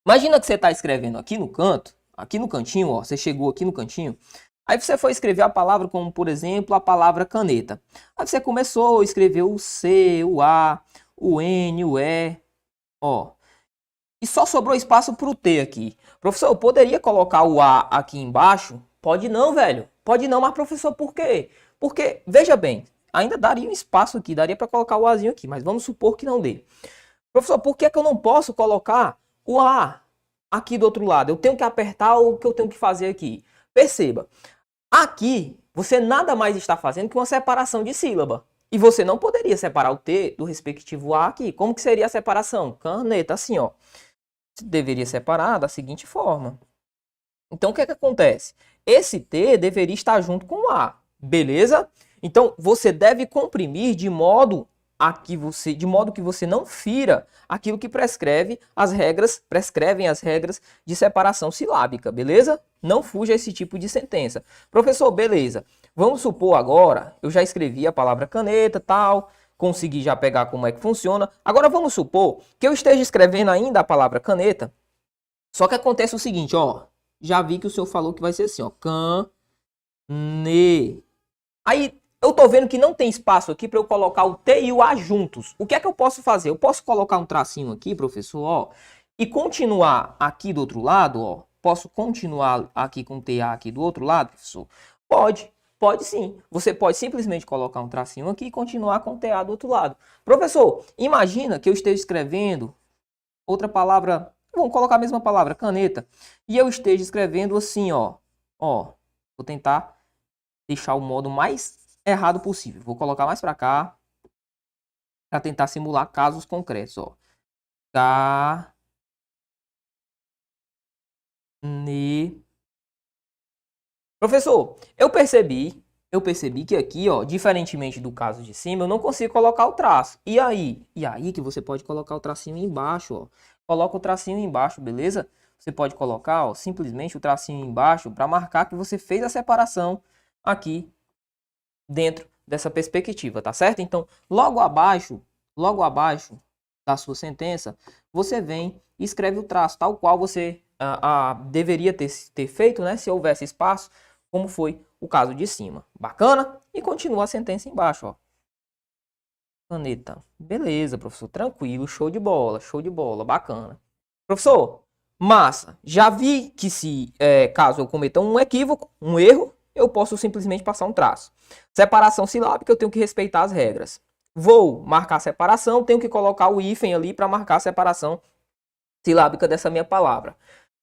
Imagina que você está escrevendo aqui no canto, aqui no cantinho, ó. Você chegou aqui no cantinho. Aí você foi escrever a palavra como, por exemplo, a palavra caneta. Aí você começou a escrever o C, o A, o N, o E, ó. E só sobrou espaço para o T aqui. Professor, eu poderia colocar o A aqui embaixo? Pode não, velho. Pode não, mas professor, por quê? Porque, veja bem, ainda daria um espaço aqui, daria para colocar o Azinho aqui, mas vamos supor que não dê. Professor, por que eu não posso colocar o A aqui do outro lado? Eu tenho que apertar o que eu tenho que fazer aqui. Perceba, aqui você nada mais está fazendo que uma separação de sílaba. E você não poderia separar o T do respectivo A aqui. Como que seria a separação? Caneta, assim, ó. Você deveria separar da seguinte forma. Então, o que é que acontece? Esse T deveria estar junto com o A. Beleza? Então, você deve comprimir de modo que você não fira aquilo que prescrevem as regras de separação silábica, beleza? Não fuja a esse tipo de sentença. Professor, beleza. Vamos supor agora, eu já escrevi a palavra caneta, tal, consegui já pegar como é que funciona. Agora vamos supor que eu esteja escrevendo ainda a palavra caneta, só que acontece o seguinte, ó, já vi que o senhor falou que vai ser assim, ó, cane. Aí eu tô vendo que não tem espaço aqui para eu colocar o T e o A juntos. O que é que eu posso fazer? Eu posso colocar um tracinho aqui, professor, ó, e continuar aqui do outro lado, ó. Posso continuar aqui com o TA aqui do outro lado, professor? Pode. Pode sim. Você pode simplesmente colocar um tracinho aqui e continuar com o TA do outro lado. Professor, imagina que eu esteja escrevendo outra palavra, vamos colocar a mesma palavra, caneta, e eu esteja escrevendo assim, ó. Ó, vou tentar deixar o modo mais errado possível. Vou colocar mais para cá, para tentar simular casos concretos, ó. Professor, eu percebi que aqui, ó, diferentemente do caso de cima, eu não consigo colocar o traço. E aí? E aí que você pode colocar o tracinho embaixo, ó. Coloca o tracinho embaixo, beleza? Você pode colocar, ó, simplesmente o tracinho embaixo para marcar que você fez a separação aqui dentro dessa perspectiva, tá certo? Então, logo abaixo da sua sentença, você vem e escreve o traço, tal qual você deveria ter feito, né? Se houvesse espaço, como foi o caso de cima. Bacana? E continua a sentença embaixo, ó. Caneta. Beleza, professor. Tranquilo. Show de bola. Bacana. Professor, massa. Já vi que se caso eu cometa um equívoco, um erro, eu posso simplesmente passar um traço. Separação silábica, eu tenho que respeitar as regras. Vou marcar a separação, tenho que colocar o hífen ali para marcar a separação silábica dessa minha palavra.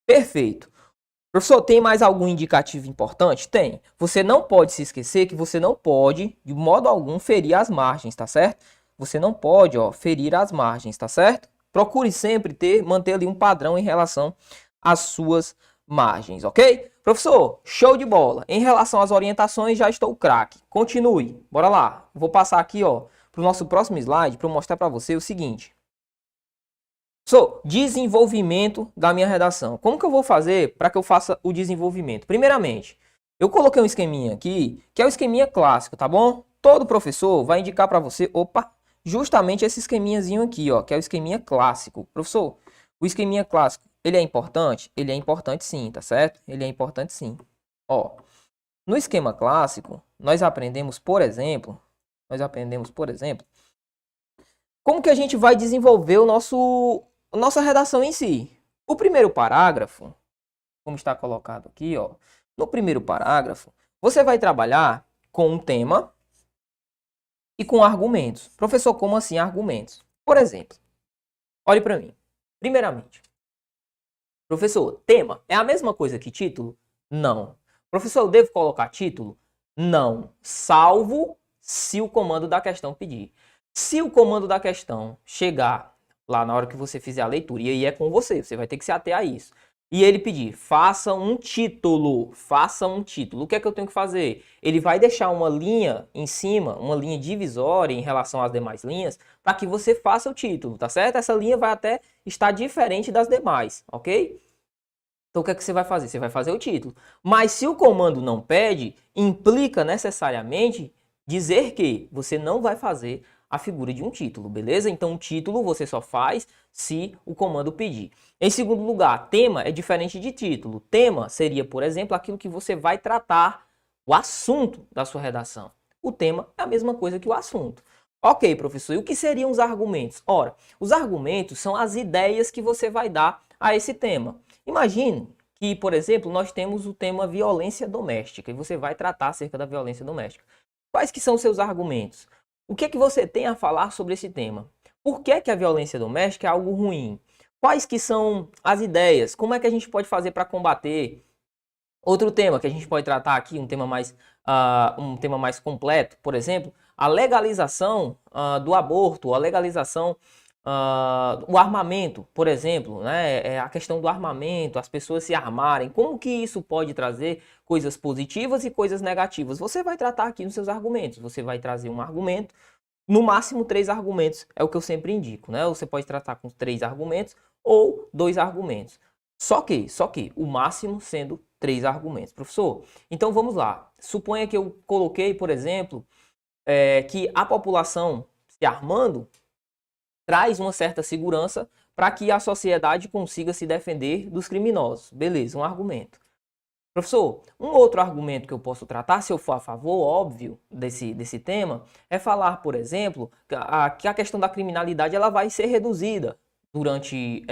Perfeito. Professor, tem mais algum indicativo importante? Tem. Você não pode se esquecer que você não pode, de modo algum, ferir as margens, tá certo? Você não pode, ó, ferir as margens, tá certo? Procure sempre manter ali um padrão em relação às suas margens, ok? Professor, show de bola. Em relação às orientações, já estou craque. Continue. Bora lá. Vou passar aqui, ó, para o nosso próximo slide para mostrar para você o seguinte. Desenvolvimento da minha redação. Como que eu vou fazer para que eu faça o desenvolvimento? Primeiramente, eu coloquei um esqueminha aqui, que é o esqueminha clássico, tá bom? Todo professor vai indicar para você, justamente esse esqueminhazinho aqui, ó, que é o esqueminha clássico. Professor, o esqueminha clássico, ele é importante? Ele é importante sim, tá certo? Ele é importante sim. Ó, no esquema clássico, nós aprendemos, por exemplo, como que a gente vai desenvolver nossa redação em si. O primeiro parágrafo, como está colocado aqui, ó, no primeiro parágrafo, você vai trabalhar com um tema e com argumentos. Professor, como assim argumentos? Por exemplo, olhe para mim. Primeiramente, professor, tema é a mesma coisa que título? Não. Professor, eu devo colocar título? Não. Salvo se o comando da questão pedir. Se o comando da questão chegar lá na hora que você fizer a leitura, e aí é com você vai ter que se ater a isso, e ele pedir, faça um título, o que é que eu tenho que fazer? Ele vai deixar uma linha em cima, uma linha divisória em relação às demais linhas, para que você faça o título, tá certo? Essa linha vai até estar diferente das demais, ok? Então o que é que você vai fazer? Você vai fazer o título. Mas se o comando não pede, implica necessariamente dizer que você não vai fazer a figura de um título, beleza? Então, o título você só faz se o comando pedir. Em segundo lugar, tema é diferente de título. Tema seria, por exemplo, aquilo que você vai tratar, o assunto da sua redação. O tema é a mesma coisa que o assunto. Ok, professor, e o que seriam os argumentos? Ora, os argumentos são as ideias que você vai dar a esse tema. Imagine que, por exemplo, nós temos o tema violência doméstica e você vai tratar acerca da violência doméstica. Quais que são os seus argumentos? O que é que você tem a falar sobre esse tema? Por que é que a violência doméstica é algo ruim? Quais que são as ideias? Como é que a gente pode fazer para combater? Outro tema que a gente pode tratar aqui, um tema mais completo, por exemplo, a legalização do aborto, a legalização o armamento, por exemplo, né? A questão do armamento, as pessoas se armarem, como que isso pode trazer coisas positivas e coisas negativas? Você vai tratar aqui nos seus argumentos, você vai trazer um argumento, no máximo 3 argumentos, é o que eu sempre indico, né? Você pode tratar com 3 argumentos ou 2 argumentos. Só que, o máximo sendo 3 argumentos. Professor, então vamos lá. Suponha que eu coloquei, por exemplo, que a população se armando traz uma certa segurança para que a sociedade consiga se defender dos criminosos. Beleza, um argumento. Professor, um outro argumento que eu posso tratar, se eu for a favor, óbvio, desse tema, é falar, por exemplo, que a questão da criminalidade ela vai ser reduzida. durante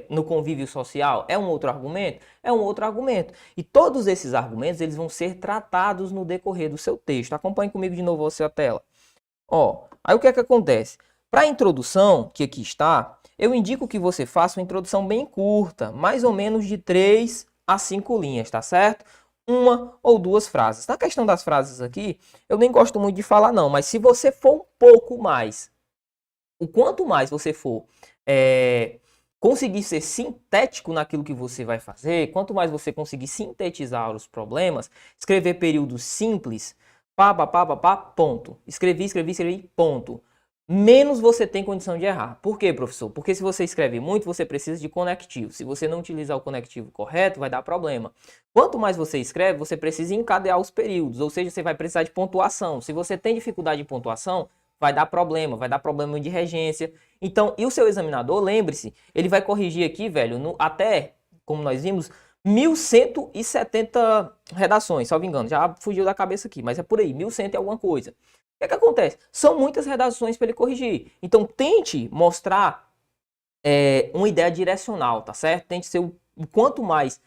no convívio social? É um outro argumento? É um outro argumento. E todos esses argumentos eles vão ser tratados no decorrer do seu texto. Acompanhe comigo de novo a sua tela. Ó, aí o que é que acontece? Para a introdução, que aqui está, eu indico que você faça uma introdução bem curta, mais ou menos de 3 a 5 linhas, tá certo? Uma ou duas frases. Na questão das frases aqui, eu nem gosto muito de falar não, mas se você for um pouco mais, o quanto mais você for conseguir ser sintético naquilo que você vai fazer, quanto mais você conseguir sintetizar os problemas, escrever períodos simples, ponto. Escrevi, ponto. Menos você tem condição de errar. Por quê, professor? Porque se você escreve muito, você precisa de conectivo. Se você não utilizar o conectivo correto, vai dar problema. Quanto mais você escreve, você precisa encadear os períodos, ou seja, você vai precisar de pontuação. Se você tem dificuldade em pontuação, vai dar problema de regência. Então, e o seu examinador, lembre-se, ele vai corrigir aqui, velho, até, como nós vimos, 1170 redações, salvo engano, já fugiu da cabeça aqui, mas é por aí, 1100 e alguma coisa. O que acontece? São muitas redações para ele corrigir. Então, tente mostrar uma ideia direcional, tá certo? Tente ser o quanto mais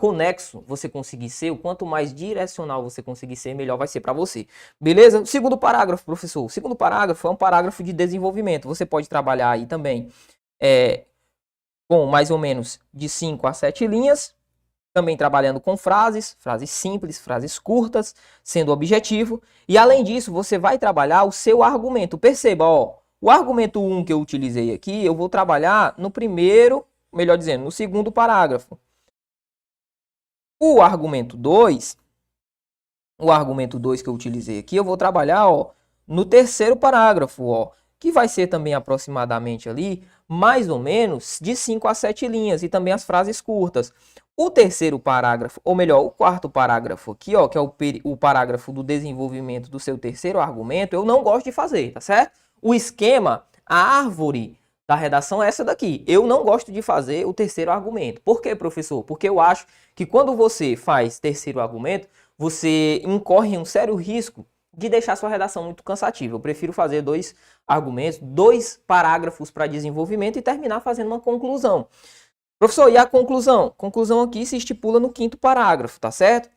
conexo você conseguir ser, o quanto mais direcional você conseguir ser, melhor vai ser para você. Beleza? O segundo parágrafo, professor. O segundo parágrafo é um parágrafo de desenvolvimento. Você pode trabalhar aí também com mais ou menos de 5 a 7 linhas. Também trabalhando com frases simples, frases curtas, sendo objetivo. E além disso, você vai trabalhar o seu argumento. Perceba, ó, o argumento 1 que eu utilizei aqui, eu vou trabalhar no primeiro, melhor dizendo, no segundo parágrafo. O argumento 2 que eu utilizei aqui, eu vou trabalhar, ó, no terceiro parágrafo, ó, que vai ser também aproximadamente ali, mais ou menos, de 5 a 7 linhas, e também as frases curtas. O terceiro parágrafo, ou melhor, o quarto parágrafo aqui, ó, que é o parágrafo do desenvolvimento do seu terceiro argumento, eu não gosto de fazer, tá certo? O esquema, a árvore da redação é essa daqui. Eu não gosto de fazer o terceiro argumento. Por quê, professor? Porque eu acho que quando você faz terceiro argumento, você incorre em um sério risco de deixar sua redação muito cansativa. Eu prefiro fazer 2 argumentos, 2 parágrafos para desenvolvimento e terminar fazendo uma conclusão. Professor, e a conclusão? Conclusão aqui se estipula no 5º parágrafo, tá certo?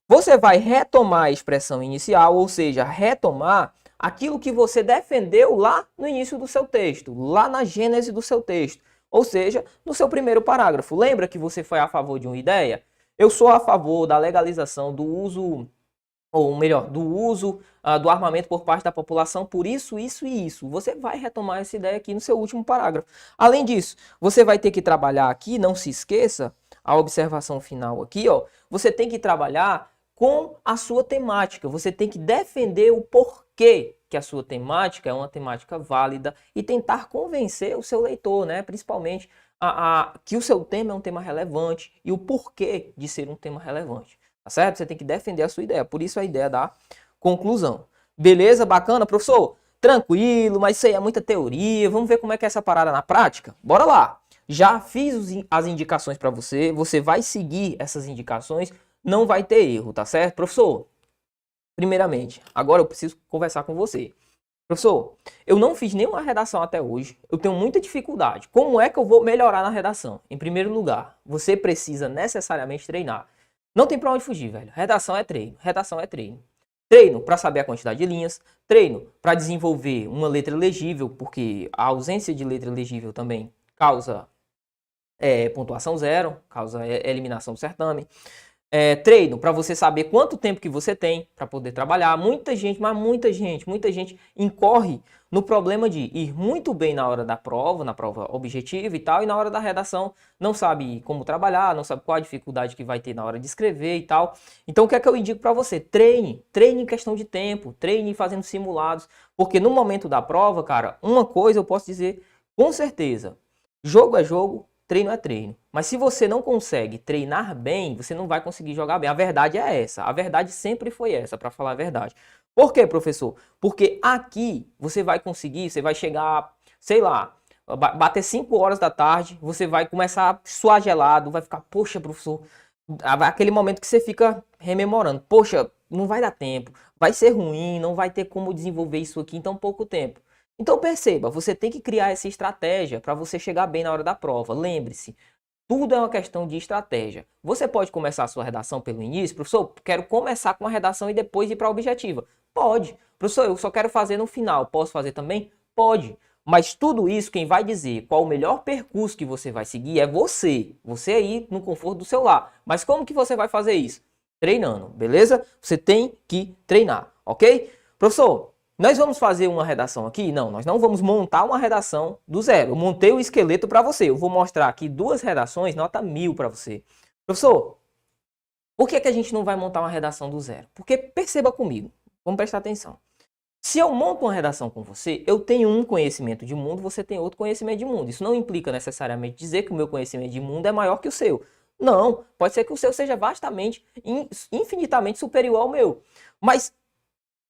Você vai retomar a expressão inicial, ou seja, retomar aquilo que você defendeu lá no início do seu texto, lá na gênese do seu texto, ou seja, no seu primeiro parágrafo. Lembra que você foi a favor de uma ideia? Eu sou a favor da legalização do uso, ou melhor, do uso do armamento por parte da população por isso, isso e isso. Você vai retomar essa ideia aqui no seu último parágrafo. Além disso, você vai ter que trabalhar aqui, não se esqueça, a observação final aqui, ó, você tem que trabalhar com a sua temática, você tem que defender o porquê que a sua temática é uma temática válida e tentar convencer o seu leitor, né, principalmente que o seu tema é um tema relevante e o porquê de ser um tema relevante. Tá certo? Você tem que defender a sua ideia. Por isso a ideia da conclusão. Beleza? Bacana, professor? Tranquilo, mas isso aí é muita teoria. Vamos ver como é que é essa parada na prática? Bora lá! Já fiz as indicações para você. Você vai seguir essas indicações. Não vai ter erro, tá certo? Professor, primeiramente, agora eu preciso conversar com você. Professor, eu não fiz nenhuma redação até hoje. Eu tenho muita dificuldade. Como é que eu vou melhorar na redação? Em primeiro lugar, você precisa necessariamente treinar. Não tem pra onde fugir, velho. Redação é treino. Redação é treino. Treino para saber a quantidade de linhas. Treino para desenvolver uma letra legível, porque a ausência de letra legível também causa pontuação 0, causa eliminação do certame. Treino para você saber quanto tempo que você tem para poder trabalhar. Muita gente incorre no problema de ir muito bem na hora da prova, na prova objetiva e tal, e na hora da redação não sabe como trabalhar, não sabe qual a dificuldade que vai ter na hora de escrever e tal. Então o que é que eu indico para você? Treine em questão de tempo, treine fazendo simulados, porque no momento da prova, cara, uma coisa eu posso dizer com certeza, jogo é jogo, treino é treino. Mas se você não consegue treinar bem, você não vai conseguir jogar bem. A verdade é essa. A verdade sempre foi essa, para falar a verdade. Por quê, professor? Porque aqui você vai conseguir, você vai chegar, sei lá, bater 5 horas da tarde, você vai começar a suar gelado, vai ficar, poxa, professor, aquele momento que você fica rememorando, poxa, não vai dar tempo, vai ser ruim, não vai ter como desenvolver isso aqui em tão pouco tempo. Então perceba, você tem que criar essa estratégia para você chegar bem na hora da prova. Lembre-se, tudo é uma questão de estratégia. Você pode começar a sua redação pelo início, professor, quero começar com uma redação e depois ir para a objetiva. Pode. Professor, eu só quero fazer no final, posso fazer também? Pode. Mas tudo isso, quem vai dizer qual o melhor percurso que você vai seguir é você. Você aí no conforto do seu lar. Mas como que você vai fazer isso? Treinando, beleza? Você tem que treinar, ok? Professor, nós vamos fazer uma redação aqui? Não, nós não vamos montar uma redação do zero. Eu montei o esqueleto para você. Eu vou mostrar aqui 2 redações, nota 1000 para você. Professor, por que a gente não vai montar uma redação do zero? Porque perceba comigo, vamos prestar atenção. Se eu monto uma redação com você, eu tenho um conhecimento de mundo, você tem outro conhecimento de mundo. Isso não implica necessariamente dizer que o meu conhecimento de mundo é maior que o seu. Não, pode ser que o seu seja vastamente, infinitamente superior ao meu. Mas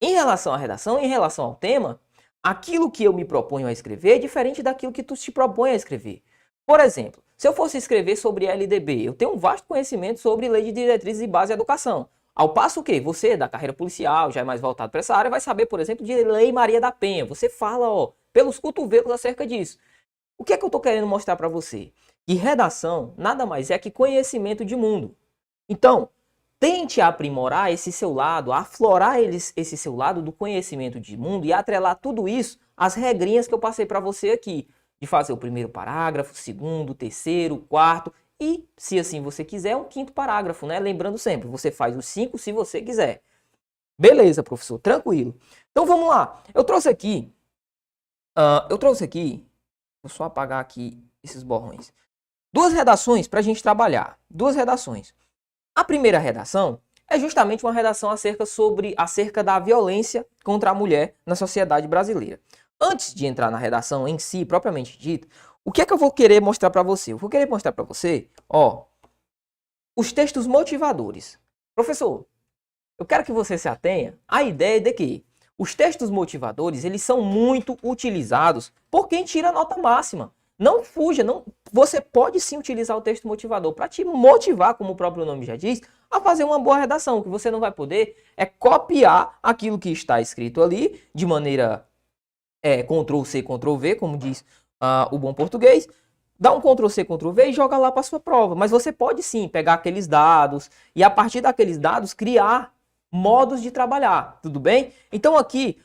em relação à redação, em relação ao tema, aquilo que eu me proponho a escrever é diferente daquilo que tu te propõe a escrever. Por exemplo, se eu fosse escrever sobre LDB, eu tenho um vasto conhecimento sobre Lei de Diretrizes e Base de Educação. Ao passo que você, da carreira policial, já é mais voltado para essa área, vai saber, por exemplo, de Lei Maria da Penha. Você fala, ó, pelos cotovelos acerca disso. O que é que eu estou querendo mostrar para você? Que redação nada mais é que conhecimento de mundo. Então, tente aprimorar esse seu lado, aflorar esse seu lado do conhecimento de mundo e atrelar tudo isso às regrinhas que eu passei para você aqui. De fazer o primeiro parágrafo, segundo, terceiro, quarto... E, se assim você quiser, um 5º parágrafo, né? Lembrando sempre, você faz os 5 se você quiser. Beleza, professor, tranquilo. Então vamos lá. Eu trouxe aqui, vou só apagar aqui esses borrões. 2 redações para a gente trabalhar. 2 redações. A primeira redação é justamente uma redação acerca da violência contra a mulher na sociedade brasileira. Antes de entrar na redação em si, propriamente dita, o que é que eu vou querer mostrar para você? Eu vou querer mostrar para você, ó, os textos motivadores. Professor, eu quero que você se atenha à ideia de que os textos motivadores, eles são muito utilizados por quem tira nota máxima. Não fuja, não. Você pode sim utilizar o texto motivador para te motivar, como o próprio nome já diz, a fazer uma boa redação. O que você não vai poder é copiar aquilo que está escrito ali de maneira Ctrl+C, Ctrl+V, como diz o bom português, dá um Ctrl+C, Ctrl+V e joga lá para sua prova. Mas você pode sim pegar aqueles dados e a partir daqueles dados criar modos de trabalhar, tudo bem? Então aqui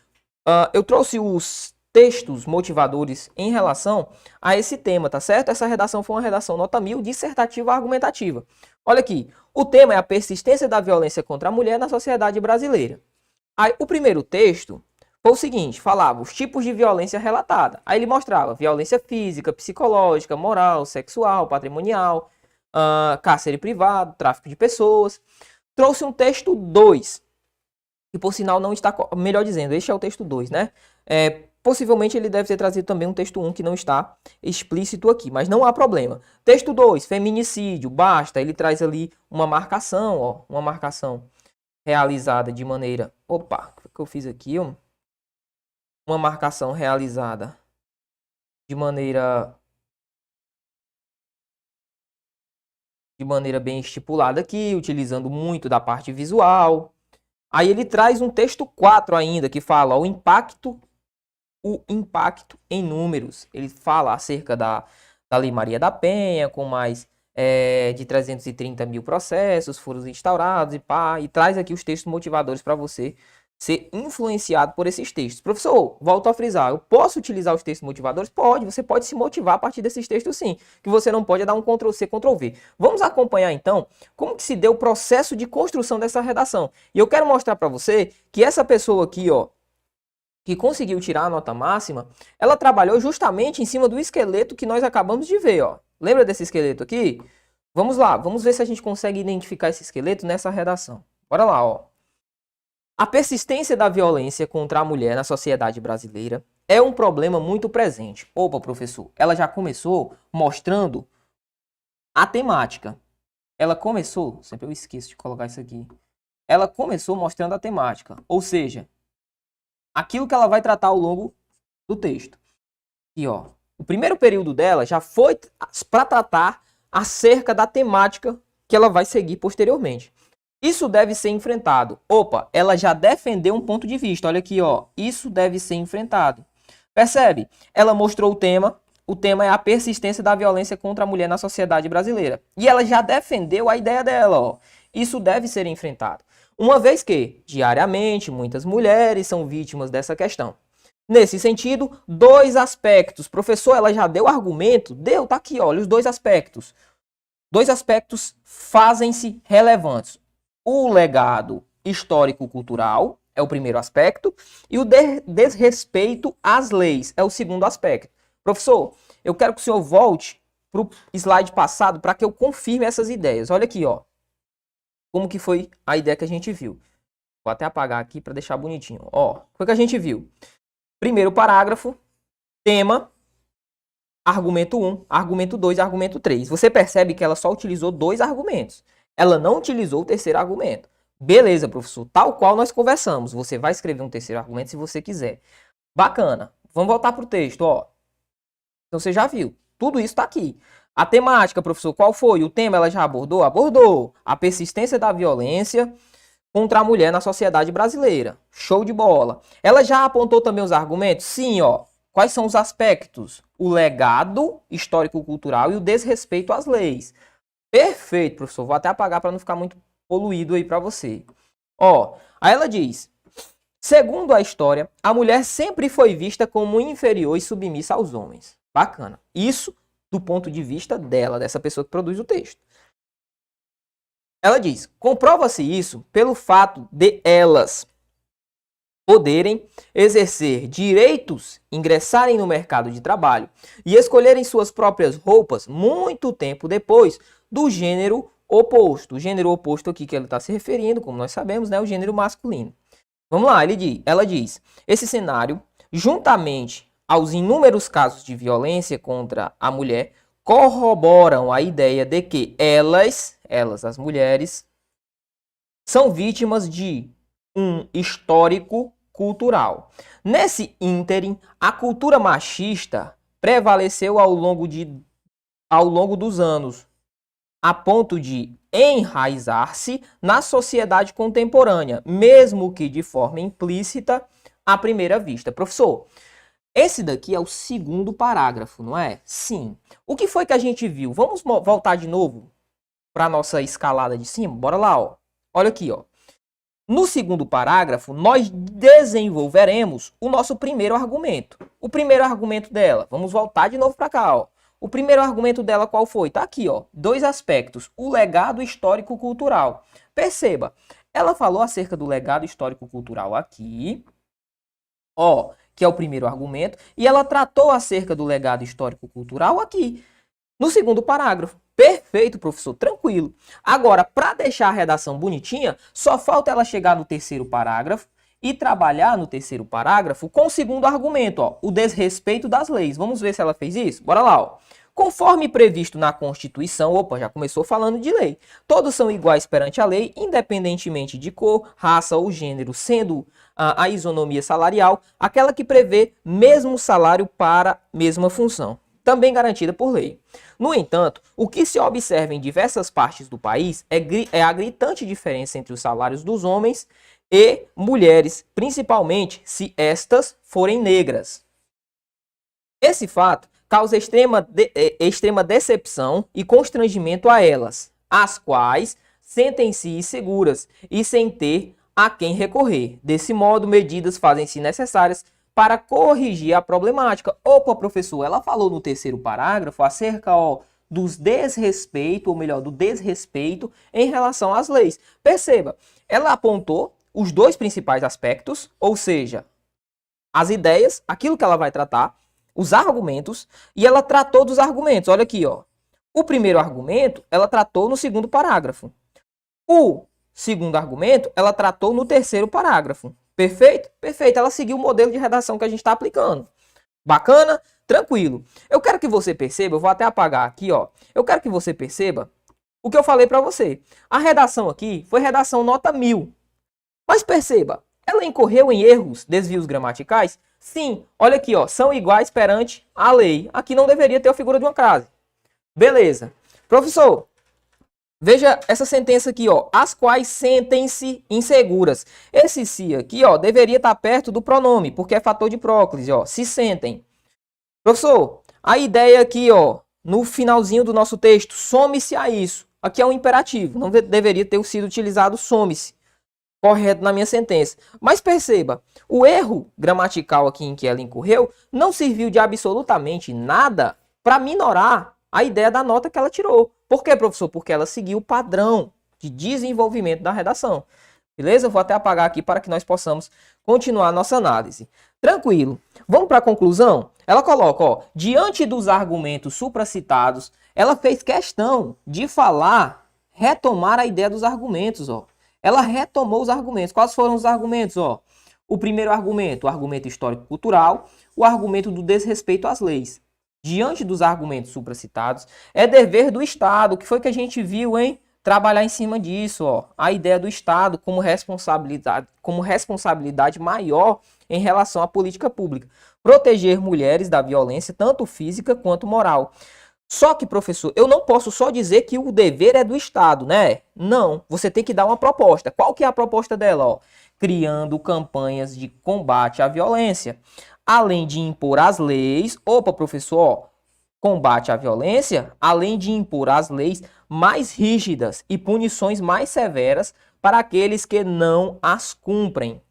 eu trouxe os textos motivadores em relação a esse tema, tá certo? Essa redação foi uma redação nota 1000, dissertativa argumentativa. Olha aqui, o tema é a persistência da violência contra a mulher na sociedade brasileira. Aí o primeiro texto foi o seguinte, falava os tipos de violência relatada. Aí ele mostrava violência física, psicológica, moral, sexual, patrimonial, cárcere privado, tráfico de pessoas. Trouxe um texto 2, que por sinal não está, melhor dizendo, este é o texto 2, né? Possivelmente ele deve ter trazido também um texto 1 que não está explícito aqui, mas não há problema. Texto 2, feminicídio, basta, ele traz ali uma marcação, ó, uma marcação realizada de maneira... Opa, o que eu fiz aqui, ó? Uma marcação realizada de maneira bem estipulada aqui, utilizando muito da parte visual. Aí ele traz um texto 4 ainda, que fala ó, o impacto em números. Ele fala acerca da Lei Maria da Penha, com mais de 330 mil processos foram instaurados e traz aqui os textos motivadores para você ser influenciado por esses textos. Professor, volto a frisar, eu posso utilizar os textos motivadores? Pode, você pode se motivar a partir desses textos sim, que você não pode dar um Ctrl+C, Ctrl+V. Vamos acompanhar então como que se deu o processo de construção dessa redação. E eu quero mostrar para você que essa pessoa aqui, ó, que conseguiu tirar a nota máxima, ela trabalhou justamente em cima do esqueleto que nós acabamos de ver, ó. Lembra desse esqueleto aqui? Vamos lá, vamos ver se a gente consegue identificar esse esqueleto nessa redação. Bora lá, ó. A persistência da violência contra a mulher na sociedade brasileira é um problema muito presente. Opa, professor, ela já começou mostrando a temática. Ela começou, sempre eu esqueço de colocar isso aqui. Ela começou mostrando a temática, ou seja, aquilo que ela vai tratar ao longo do texto. E ó, o primeiro período dela já foi para tratar acerca da temática que ela vai seguir posteriormente. Isso deve ser enfrentado. Opa, ela já defendeu um ponto de vista. Olha aqui, ó. Isso deve ser enfrentado. Percebe? Ela mostrou o tema é a persistência da violência contra a mulher na sociedade brasileira. E ela já defendeu a ideia dela, ó. Isso deve ser enfrentado. Uma vez que, diariamente, muitas mulheres são vítimas dessa questão. Nesse sentido, 2 aspectos. Professor, ela já deu argumento? Deu, tá aqui, olha, os 2 aspectos. 2 aspectos fazem-se relevantes. O legado histórico-cultural é o primeiro aspecto e o desrespeito às leis é o segundo aspecto. Professor, eu quero que o senhor volte para o slide passado para que eu confirme essas ideias. Olha aqui, ó. Como que foi a ideia que a gente viu. Vou até apagar aqui para deixar bonitinho. Ó, foi que a gente viu. Primeiro parágrafo, tema, argumento 1, argumento 2 e argumento 3. Você percebe que ela só utilizou 2 argumentos. Ela não utilizou o terceiro argumento. Beleza, professor. Tal qual nós conversamos. Você vai escrever um terceiro argumento se você quiser. Bacana. Vamos voltar para o texto, ó. Então você já viu. Tudo isso está aqui. A temática, professor, qual foi? O tema ela já abordou? Abordou. A persistência da violência contra a mulher na sociedade brasileira. Show de bola. Ela já apontou também os argumentos? Sim, ó. Quais são os aspectos? O legado histórico-cultural e o desrespeito às leis. Perfeito, professor. Vou até apagar para não ficar muito poluído aí para você. Ó, aí ela diz: segundo a história, a mulher sempre foi vista como inferior e submissa aos homens. Bacana. Isso do ponto de vista dela, dessa pessoa que produz o texto. Ela diz: comprova-se isso pelo fato de elas poderem exercer direitos, ingressarem no mercado de trabalho e escolherem suas próprias roupas muito tempo depois do gênero oposto. O gênero oposto aqui que ela está se referindo, como nós sabemos, né, o gênero masculino. Vamos lá, ela diz: esse cenário, juntamente aos inúmeros casos de violência contra a mulher, corroboram a ideia de que elas, as mulheres, são vítimas de um histórico cultural. Nesse ínterim, a cultura machista prevaleceu ao longo dos anos, a ponto de enraizar-se na sociedade contemporânea, mesmo que de forma implícita à primeira vista. Professor, esse daqui é o segundo parágrafo, não é? Sim. O que foi que a gente viu? Vamos voltar de novo para a nossa escalada de cima? Bora lá, ó. Olha aqui, ó. No segundo parágrafo, nós desenvolveremos o nosso primeiro argumento. O primeiro argumento dela, vamos voltar de novo para cá, ó. O primeiro argumento dela qual foi? Tá aqui, ó. 2 aspectos. O legado histórico-cultural. Perceba, ela falou acerca do legado histórico-cultural aqui, ó, que é o primeiro argumento, e ela tratou acerca do legado histórico-cultural aqui, no segundo parágrafo. Perfeito, professor, tranquilo. Agora, para deixar a redação bonitinha, só falta ela chegar no terceiro parágrafo e trabalhar no terceiro parágrafo com o segundo argumento, ó, o desrespeito das leis. Vamos ver se ela fez isso? Bora lá, ó. Conforme previsto na Constituição, opa, já começou falando de lei. Todos são iguais perante a lei, independentemente de cor, raça ou gênero, sendo a isonomia salarial aquela que prevê mesmo salário para mesma função, também garantida por lei. No entanto, o que se observa em diversas partes do país é a gritante diferença entre os salários dos homens e mulheres, principalmente se estas forem negras. Esse fato causa extrema decepção e constrangimento a elas, as quais sentem-se inseguras e sem ter a quem recorrer. Desse modo, medidas fazem-se necessárias para corrigir a problemática. Opa, professor, ela falou no terceiro parágrafo acerca, ó, dos desrespeito, ou melhor, do desrespeito em relação às leis. Perceba, ela apontou os 2 principais aspectos, ou seja, as ideias, aquilo que ela vai tratar, os argumentos, e ela tratou dos argumentos. Olha aqui, ó. O primeiro argumento, ela tratou no segundo parágrafo. O segundo argumento, ela tratou no terceiro parágrafo. Perfeito? Perfeito. Ela seguiu o modelo de redação que a gente está aplicando. Bacana? Tranquilo. Eu quero que você perceba, eu vou até apagar aqui, ó. Eu quero que você perceba o que eu falei para você. A redação aqui foi redação nota 1000. Mas perceba, ela incorreu em erros, desvios gramaticais? Sim. Olha aqui, ó. São iguais perante a lei. Aqui não deveria ter a figura de uma crase. Beleza. Professor, Veja essa sentença aqui, ó. As quais sentem-se inseguras. Esse se aqui, ó, deveria estar perto do pronome, porque é fator de próclise, ó. Se sentem. Professor, a ideia aqui, ó, no finalzinho do nosso texto, some-se a isso. Aqui é um imperativo, não deveria ter sido utilizado some-se. Correto na minha sentença. Mas perceba, o erro gramatical aqui em que ela incorreu não serviu de absolutamente nada para minorar a ideia da nota que ela tirou. Por quê, professor? Porque ela seguiu o padrão de desenvolvimento da redação. Beleza? Eu vou até apagar aqui para que nós possamos continuar a nossa análise. Tranquilo. Vamos para a conclusão? Ela coloca, ó, diante dos argumentos supracitados, ela fez questão de retomar a ideia dos argumentos, ó. Ela retomou os argumentos. Quais foram os argumentos, ó? O primeiro argumento, o argumento histórico-cultural, o argumento do desrespeito às leis. Diante dos argumentos supracitados, é dever do Estado, o que foi que a gente viu, hein? Trabalhar em cima disso, ó. A ideia do Estado como responsabilidade maior em relação à política pública. Proteger mulheres da violência, tanto física quanto moral. Só que, professor, eu não posso só dizer que o dever é do Estado, né? Não, você tem que dar uma proposta. Qual que é a proposta dela, ó? Criando campanhas de combate à violência. Além de impor as leis... Opa, professor, ó, combate à violência, além de impor as leis mais rígidas e punições mais severas para aqueles que não as cumprem.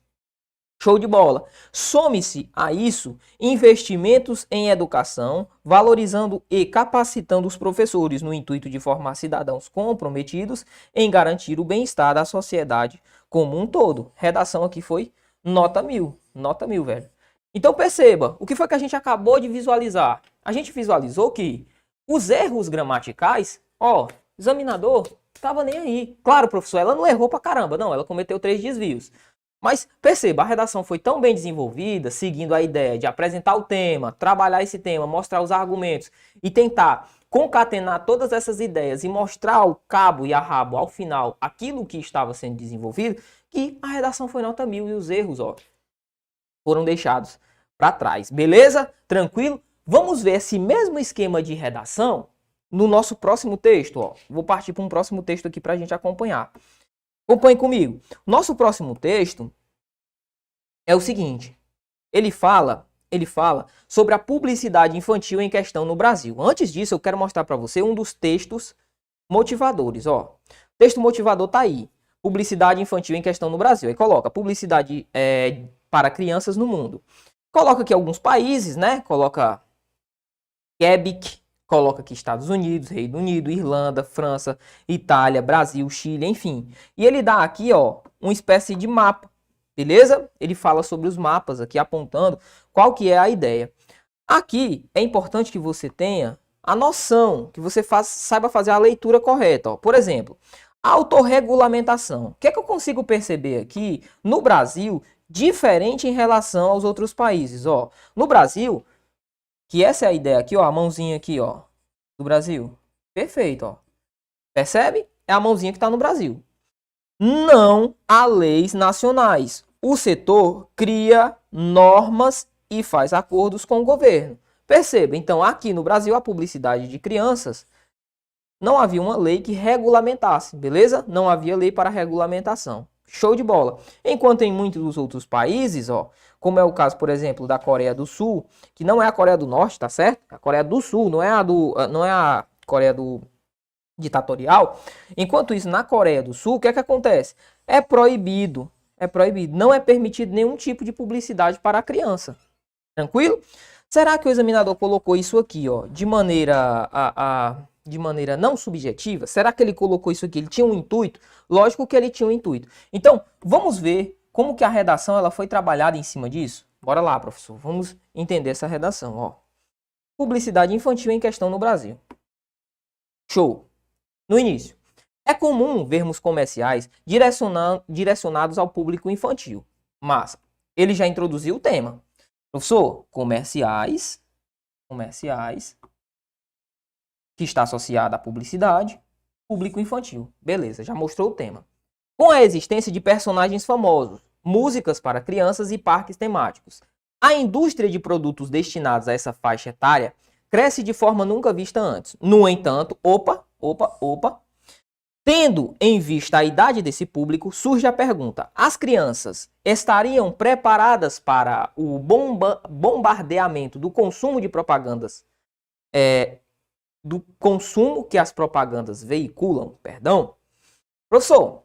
Show de bola. Some-se a isso investimentos em educação, valorizando e capacitando os professores no intuito de formar cidadãos comprometidos em garantir o bem-estar da sociedade como um todo. Redação aqui foi nota 1000. Nota 1000, velho. Então perceba, o que foi que a gente acabou de visualizar? A gente visualizou que os erros gramaticais, ó, examinador, tava nem aí. Claro, professor, ela não errou pra caramba, não, ela cometeu 3 desvios. Mas perceba, a redação foi tão bem desenvolvida, seguindo a ideia de apresentar o tema, trabalhar esse tema, mostrar os argumentos e tentar concatenar todas essas ideias e mostrar ao cabo e a rabo, ao final, aquilo que estava sendo desenvolvido, que a redação foi nota 1000 e os erros, ó, foram deixados para trás. Beleza? Tranquilo? Vamos ver esse mesmo esquema de redação no nosso próximo texto, ó. Vou partir para um próximo texto aqui para a gente acompanhar. Acompanhe comigo. Nosso próximo texto é o seguinte. Ele fala sobre a publicidade infantil em questão no Brasil. Antes disso, eu quero mostrar para você um dos textos motivadores. Ó. O texto motivador está aí. Publicidade infantil em questão no Brasil. Aí coloca publicidade para crianças no mundo. Coloca aqui alguns países, né? Coloca Quebec, coloca aqui Estados Unidos, Reino Unido, Irlanda, França, Itália, Brasil, Chile, enfim. E ele dá aqui, ó, uma espécie de mapa, beleza? Ele fala sobre os mapas aqui, apontando qual que é a ideia. Aqui é importante que você tenha a noção, que você saiba fazer a leitura correta. Ó. Por exemplo, autorregulamentação. O que é que eu consigo perceber aqui no Brasil, diferente em relação aos outros países? Ó. No Brasil... Que essa é a ideia aqui, ó, a mãozinha aqui, ó, do Brasil. Perfeito, ó. Percebe? É a mãozinha que está no Brasil. Não há leis nacionais. O setor cria normas e faz acordos com o governo. Perceba, então, aqui no Brasil, a publicidade de crianças, não havia uma lei que regulamentasse, beleza? Não havia lei para regulamentação. Show de bola. Enquanto em muitos outros países, ó, como é o caso, por exemplo, da Coreia do Sul, que não é a Coreia do Norte, tá certo? A Coreia do Sul, não é a Coreia do ditatorial. Enquanto isso, na Coreia do Sul, o que é que acontece? É proibido. É proibido. Não é permitido nenhum tipo de publicidade para a criança. Tranquilo? Será que o examinador colocou isso aqui, ó, de maneira não subjetiva? Será que ele colocou isso aqui? Ele tinha um intuito? Lógico que ele tinha um intuito. Então, vamos ver como que a redação ela foi trabalhada em cima disso? Bora lá, professor. Vamos entender essa redação. Ó. Publicidade infantil em questão no Brasil. Show. No início. É comum vermos comerciais direcionados ao público infantil. Mas ele já introduziu o tema. Professor, comerciais que está associado à publicidade, público infantil. Beleza, já mostrou o tema. Com a existência de personagens famosos, músicas para crianças e parques temáticos, a indústria de produtos destinados a essa faixa etária cresce de forma nunca vista antes. No entanto, Tendo em vista a idade desse público, surge a pergunta: as crianças estariam preparadas para o bombardeamento do consumo de propagandas, do consumo que as propagandas veiculam? Perdão. Professor,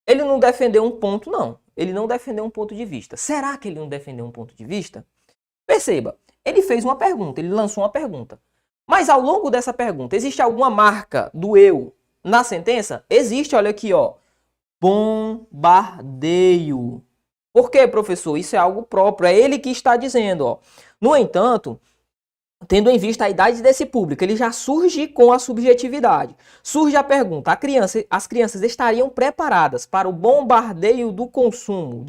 ele não defendeu um ponto, não. Ele não defendeu um ponto de vista. Será que ele não defendeu um ponto de vista? Perceba, ele fez uma pergunta, ele lançou uma pergunta. Mas ao longo dessa pergunta, existe alguma marca do eu na sentença? Existe, olha aqui, ó. Bombardeio. Por quê, professor? Isso é algo próprio, é ele que está dizendo, ó. No entanto, tendo em vista a idade desse público, ele já surge com a subjetividade. Surge a pergunta: as crianças estariam preparadas para o bombardeio do consumo,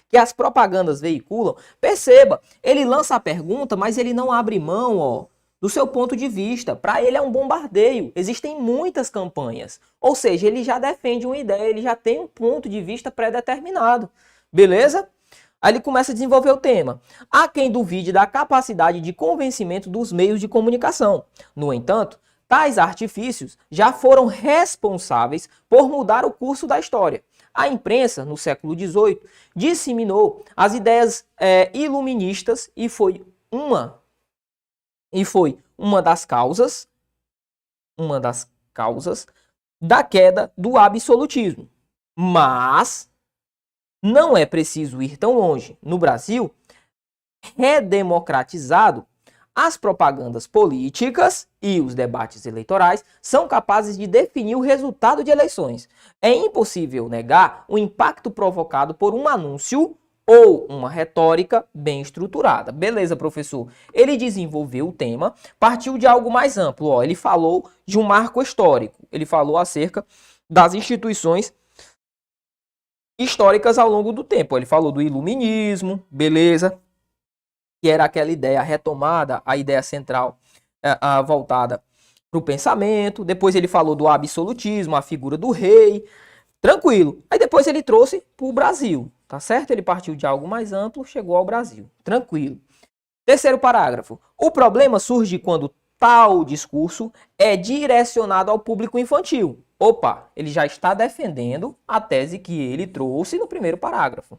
que as propagandas veiculam? Perceba, ele lança a pergunta, mas ele não abre mão, ó, do seu ponto de vista. Para ele é um bombardeio. Existem muitas campanhas. Ou seja, ele já defende uma ideia, ele já tem um ponto de vista pré-determinado. Beleza? Aí ele começa a desenvolver o tema. Há quem duvide da capacidade de convencimento dos meios de comunicação. No entanto, tais artifícios já foram responsáveis por mudar o curso da história. A imprensa, no século XVIII, disseminou as ideias iluministas e foi uma das causas da queda do absolutismo. Mas não é preciso ir tão longe. No Brasil, redemocratizado, as propagandas políticas e os debates eleitorais são capazes de definir o resultado de eleições. É impossível negar o impacto provocado por um anúncio ou uma retórica bem estruturada. Beleza, professor. Ele desenvolveu o tema, partiu de algo mais amplo. Ó, ele falou de um marco histórico. Ele falou acerca das instituições históricas ao longo do tempo. Ele falou do iluminismo, beleza, que era aquela ideia retomada, a ideia central voltada para o pensamento. Depois ele falou do absolutismo, a figura do rei. Tranquilo. Aí depois ele trouxe para o Brasil, tá certo? Ele partiu de algo mais amplo, chegou ao Brasil. Tranquilo. Terceiro parágrafo. O problema surge quando tal discurso é direcionado ao público infantil. Opa, ele já está defendendo a tese que ele trouxe no primeiro parágrafo.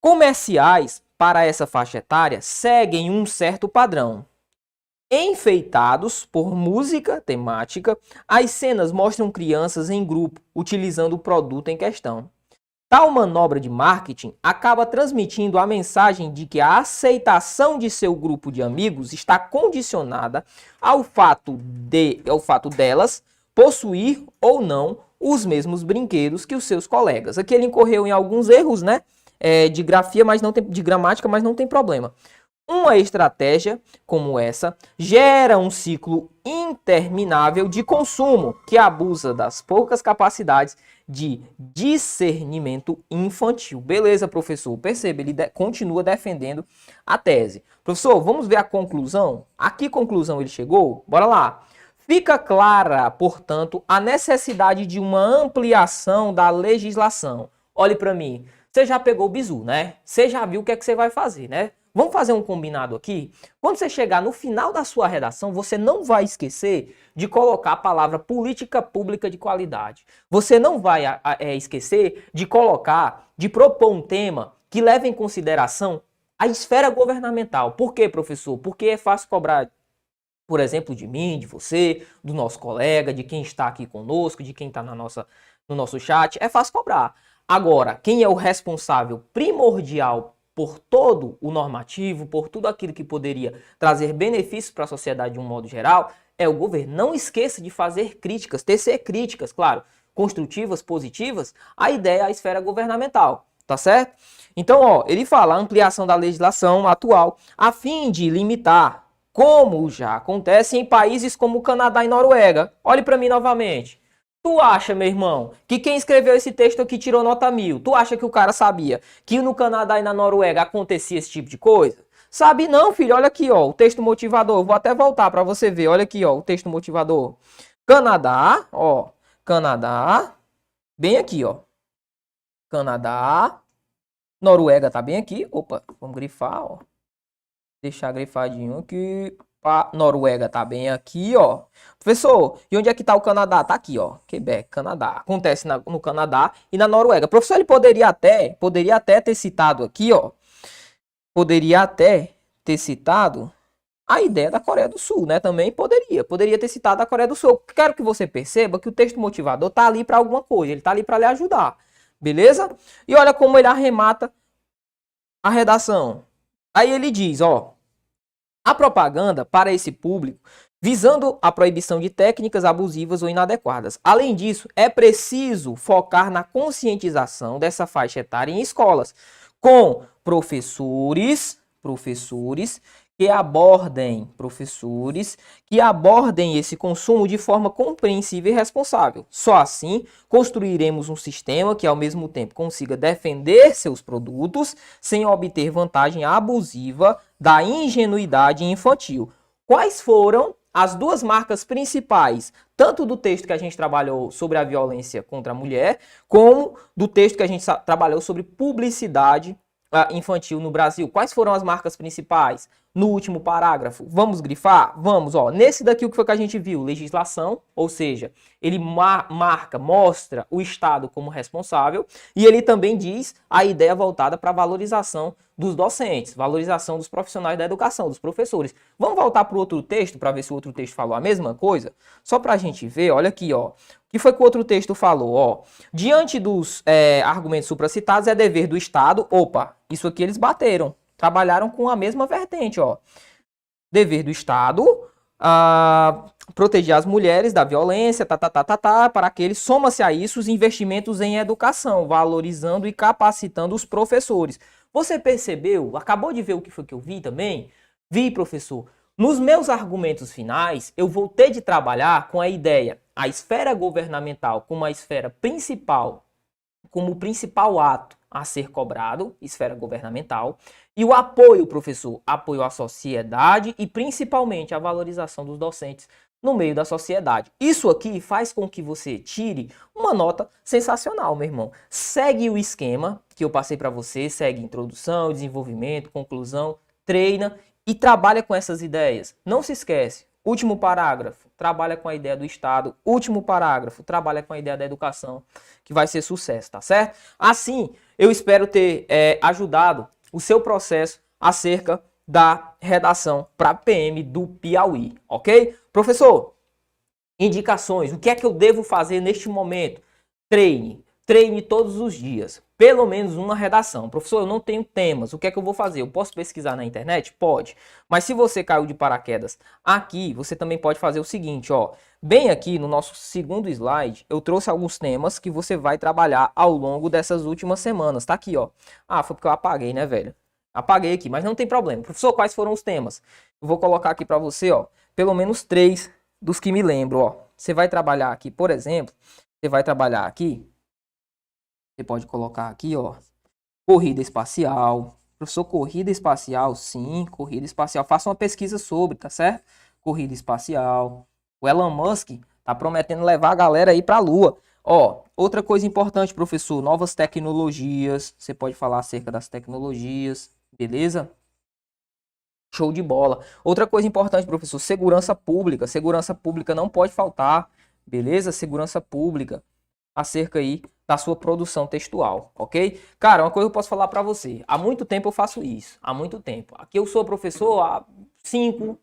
Comerciais para essa faixa etária seguem um certo padrão. Enfeitados por música temática, as cenas mostram crianças em grupo utilizando o produto em questão. Tal manobra de marketing acaba transmitindo a mensagem de que a aceitação de seu grupo de amigos está condicionada ao fato delas possuir ou não os mesmos brinquedos que os seus colegas. Aqui ele incorreu em alguns erros, né, de grafia, mas não tem, de gramática, mas não tem problema. Uma estratégia como essa gera um ciclo interminável de consumo que abusa das poucas capacidades de discernimento infantil. Beleza, professor? Perceba, ele continua defendendo a tese. Professor, vamos ver a conclusão? A que conclusão ele chegou? Bora lá. Fica clara, portanto, a necessidade de uma ampliação da legislação. Olhe para mim. Você já pegou o bizu, né? Você já viu o que é que você vai fazer, né? Vamos fazer um combinado aqui? Quando você chegar no final da sua redação, você não vai esquecer de colocar a palavra política pública de qualidade. Você não vai esquecer de propor um tema que leve em consideração a esfera governamental. Por quê, professor? Porque é fácil cobrar, por exemplo, de mim, de você, do nosso colega, de quem está aqui conosco, de quem está no nosso chat. É fácil cobrar. Agora, quem é o responsável primordial por todo o normativo, por tudo aquilo que poderia trazer benefícios para a sociedade de um modo geral, é o governo. Não esqueça de fazer críticas, tecer críticas, claro, construtivas, positivas, a ideia é a esfera governamental, tá certo? Então, ó, ele fala a ampliação da legislação atual a fim de limitar, como já acontece em países como o Canadá e Noruega. Olhe para mim novamente. Tu acha, meu irmão, que quem escreveu esse texto aqui tirou nota 1000? Tu acha que o cara sabia que no Canadá e na Noruega acontecia esse tipo de coisa? Sabe não, filho. Olha aqui, ó, o texto motivador. Vou até voltar para você ver. Olha aqui, ó, o texto motivador. Canadá, ó, Canadá, bem aqui, ó. Canadá, Noruega tá bem aqui. Opa, vamos grifar, ó. Deixar grifadinho aqui. Noruega tá bem aqui, ó. Professor, e onde é que tá o Canadá? Tá aqui, ó. Quebec, Canadá. Acontece no Canadá e na Noruega. Professor, ele poderia até ter citado aqui, ó. Poderia até ter citado a ideia da Coreia do Sul, né? Também poderia ter citado a Coreia do Sul. Quero que você perceba que o texto motivador tá ali para alguma coisa, ele tá ali para lhe ajudar. Beleza? E olha como ele arremata a redação. Aí ele diz, ó: a propaganda para esse público visando a proibição de técnicas abusivas ou inadequadas. Além disso, é preciso focar na conscientização dessa faixa etária em escolas, com professores que abordem esse consumo de forma compreensível e responsável. Só assim construiremos um sistema que ao mesmo tempo consiga defender seus produtos sem obter vantagem abusiva da ingenuidade infantil. Quais foram as duas marcas principais, tanto do texto que a gente trabalhou sobre a violência contra a mulher, como do texto que a gente trabalhou sobre publicidade infantil no Brasil? Quais foram as marcas principais? No último parágrafo, vamos grifar? Vamos, ó. Nesse daqui, o que foi que a gente viu? Legislação, ou seja, ele mostra o Estado como responsável, e ele também diz a ideia voltada para a valorização dos docentes, valorização dos profissionais da educação, dos professores. Vamos voltar para o outro texto, para ver se o outro texto falou a mesma coisa? Só para a gente ver, olha aqui, ó. O que foi que o outro texto falou? Ó, diante dos argumentos supracitados, é dever do Estado. Opa, isso aqui eles bateram. Trabalharam com a mesma vertente, ó. Dever do Estado proteger as mulheres da violência, para aqueles, soma-se a isso os investimentos em educação, valorizando e capacitando os professores. Você percebeu? Acabou de ver o que foi que eu vi também? Vi, professor. Nos meus argumentos finais, eu vou ter de trabalhar com a ideia, a esfera governamental como a esfera principal, como o principal ato a ser cobrado, esfera governamental, e o apoio, professor, apoio à sociedade e principalmente a valorização dos docentes no meio da sociedade. Isso aqui faz com que você tire uma nota sensacional, meu irmão. Segue o esquema que eu passei para você, segue introdução, desenvolvimento, conclusão, treina e trabalha com essas ideias. Não se esquece, último parágrafo, trabalha com a ideia do Estado. Último parágrafo, trabalha com a ideia da educação, que vai ser sucesso, tá certo? Assim, eu espero ter ajudado o seu processo acerca da redação para PM do Piauí, ok? Professor, indicações, o que é que eu devo fazer neste momento? Treine todos os dias, pelo menos uma redação. Professor, eu não tenho temas, o que é que eu vou fazer? Eu posso pesquisar na internet? Pode. Mas se você caiu de paraquedas aqui, você também pode fazer o seguinte, ó. Bem aqui no nosso segundo slide, eu trouxe alguns temas que você vai trabalhar ao longo dessas últimas semanas. Tá aqui, ó. Ah, foi porque eu apaguei, né, velho? Apaguei aqui, mas não tem problema. Professor, quais foram os temas? Eu vou colocar aqui para você, ó, pelo menos 3 dos que me lembro, ó. Você vai trabalhar aqui, por exemplo, você vai trabalhar aqui. Você pode colocar aqui, ó, corrida espacial. Professor, corrida espacial, sim, corrida espacial. Faça uma pesquisa sobre, tá certo? Corrida espacial. O Elon Musk tá prometendo levar a galera aí pra Lua. Ó, outra coisa importante, professor, novas tecnologias. Você pode falar acerca das tecnologias, beleza? Show de bola. Outra coisa importante, professor, segurança pública. Segurança pública não pode faltar, beleza? Segurança pública. Acerca aí da sua produção textual, ok? Cara, uma coisa eu posso falar para você. Há muito tempo eu faço isso. Há muito tempo. Aqui eu sou professor há 5,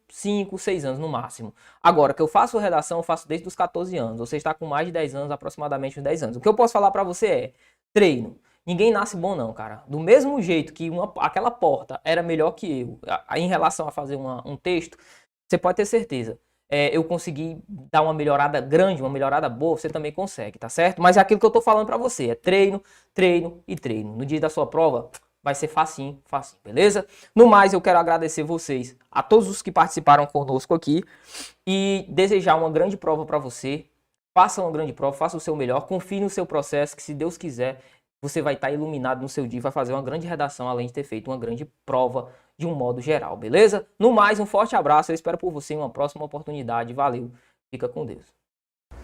6 anos no máximo. Agora, que eu faço redação, eu faço desde os 14 anos. Você está com mais de 10 anos, aproximadamente uns 10 anos. O que eu posso falar para você é treino. Ninguém nasce bom não, cara. Do mesmo jeito que aquela porta era melhor que eu em relação a fazer um texto, você pode ter certeza. Eu consegui dar uma melhorada grande, uma melhorada boa, você também consegue, tá certo? Mas é aquilo que eu tô falando pra você, é treino, treino e treino. No dia da sua prova, vai ser facinho, facinho, beleza? No mais, eu quero agradecer vocês, a todos os que participaram conosco aqui e desejar uma grande prova pra você. Faça uma grande prova, faça o seu melhor, confie no seu processo, que se Deus quiser, você vai estar iluminado no seu dia, vai fazer uma grande redação, além de ter feito uma grande prova de um modo geral, beleza? No mais, um forte abraço, eu espero por você em uma próxima oportunidade. Valeu, fica com Deus.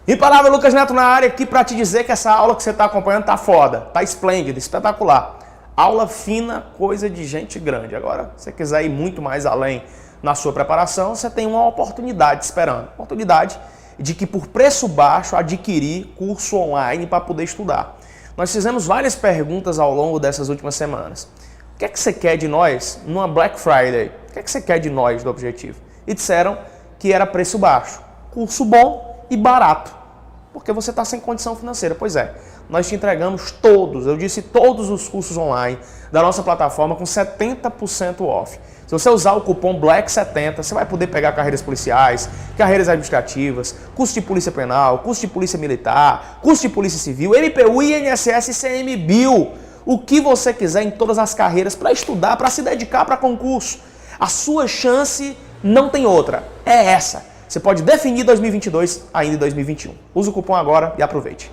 E palavra, Lucas Neto na área aqui para te dizer que essa aula que você está acompanhando tá foda, tá esplêndida, espetacular. Aula fina, coisa de gente grande. Agora, se você quiser ir muito mais além na sua preparação, você tem uma oportunidade esperando. Oportunidade de que por preço baixo adquirir curso online para poder estudar. Nós fizemos várias perguntas ao longo dessas últimas semanas. O que é que você quer de nós numa Black Friday? O que é que você quer de nós do Objetivo? E disseram que era preço baixo, curso bom e barato, porque você está sem condição financeira. Pois é, nós te entregamos todos os cursos online da nossa plataforma com 70% off. Se você usar o cupom BLACK70, você vai poder pegar carreiras policiais, carreiras administrativas, curso de polícia penal, curso de polícia militar, curso de polícia civil, MPU, INSS e CMBio. O que você quiser em todas as carreiras para estudar, para se dedicar para concurso. A sua chance não tem outra, é essa. Você pode definir 2022 ainda em 2021. Use o cupom agora e aproveite.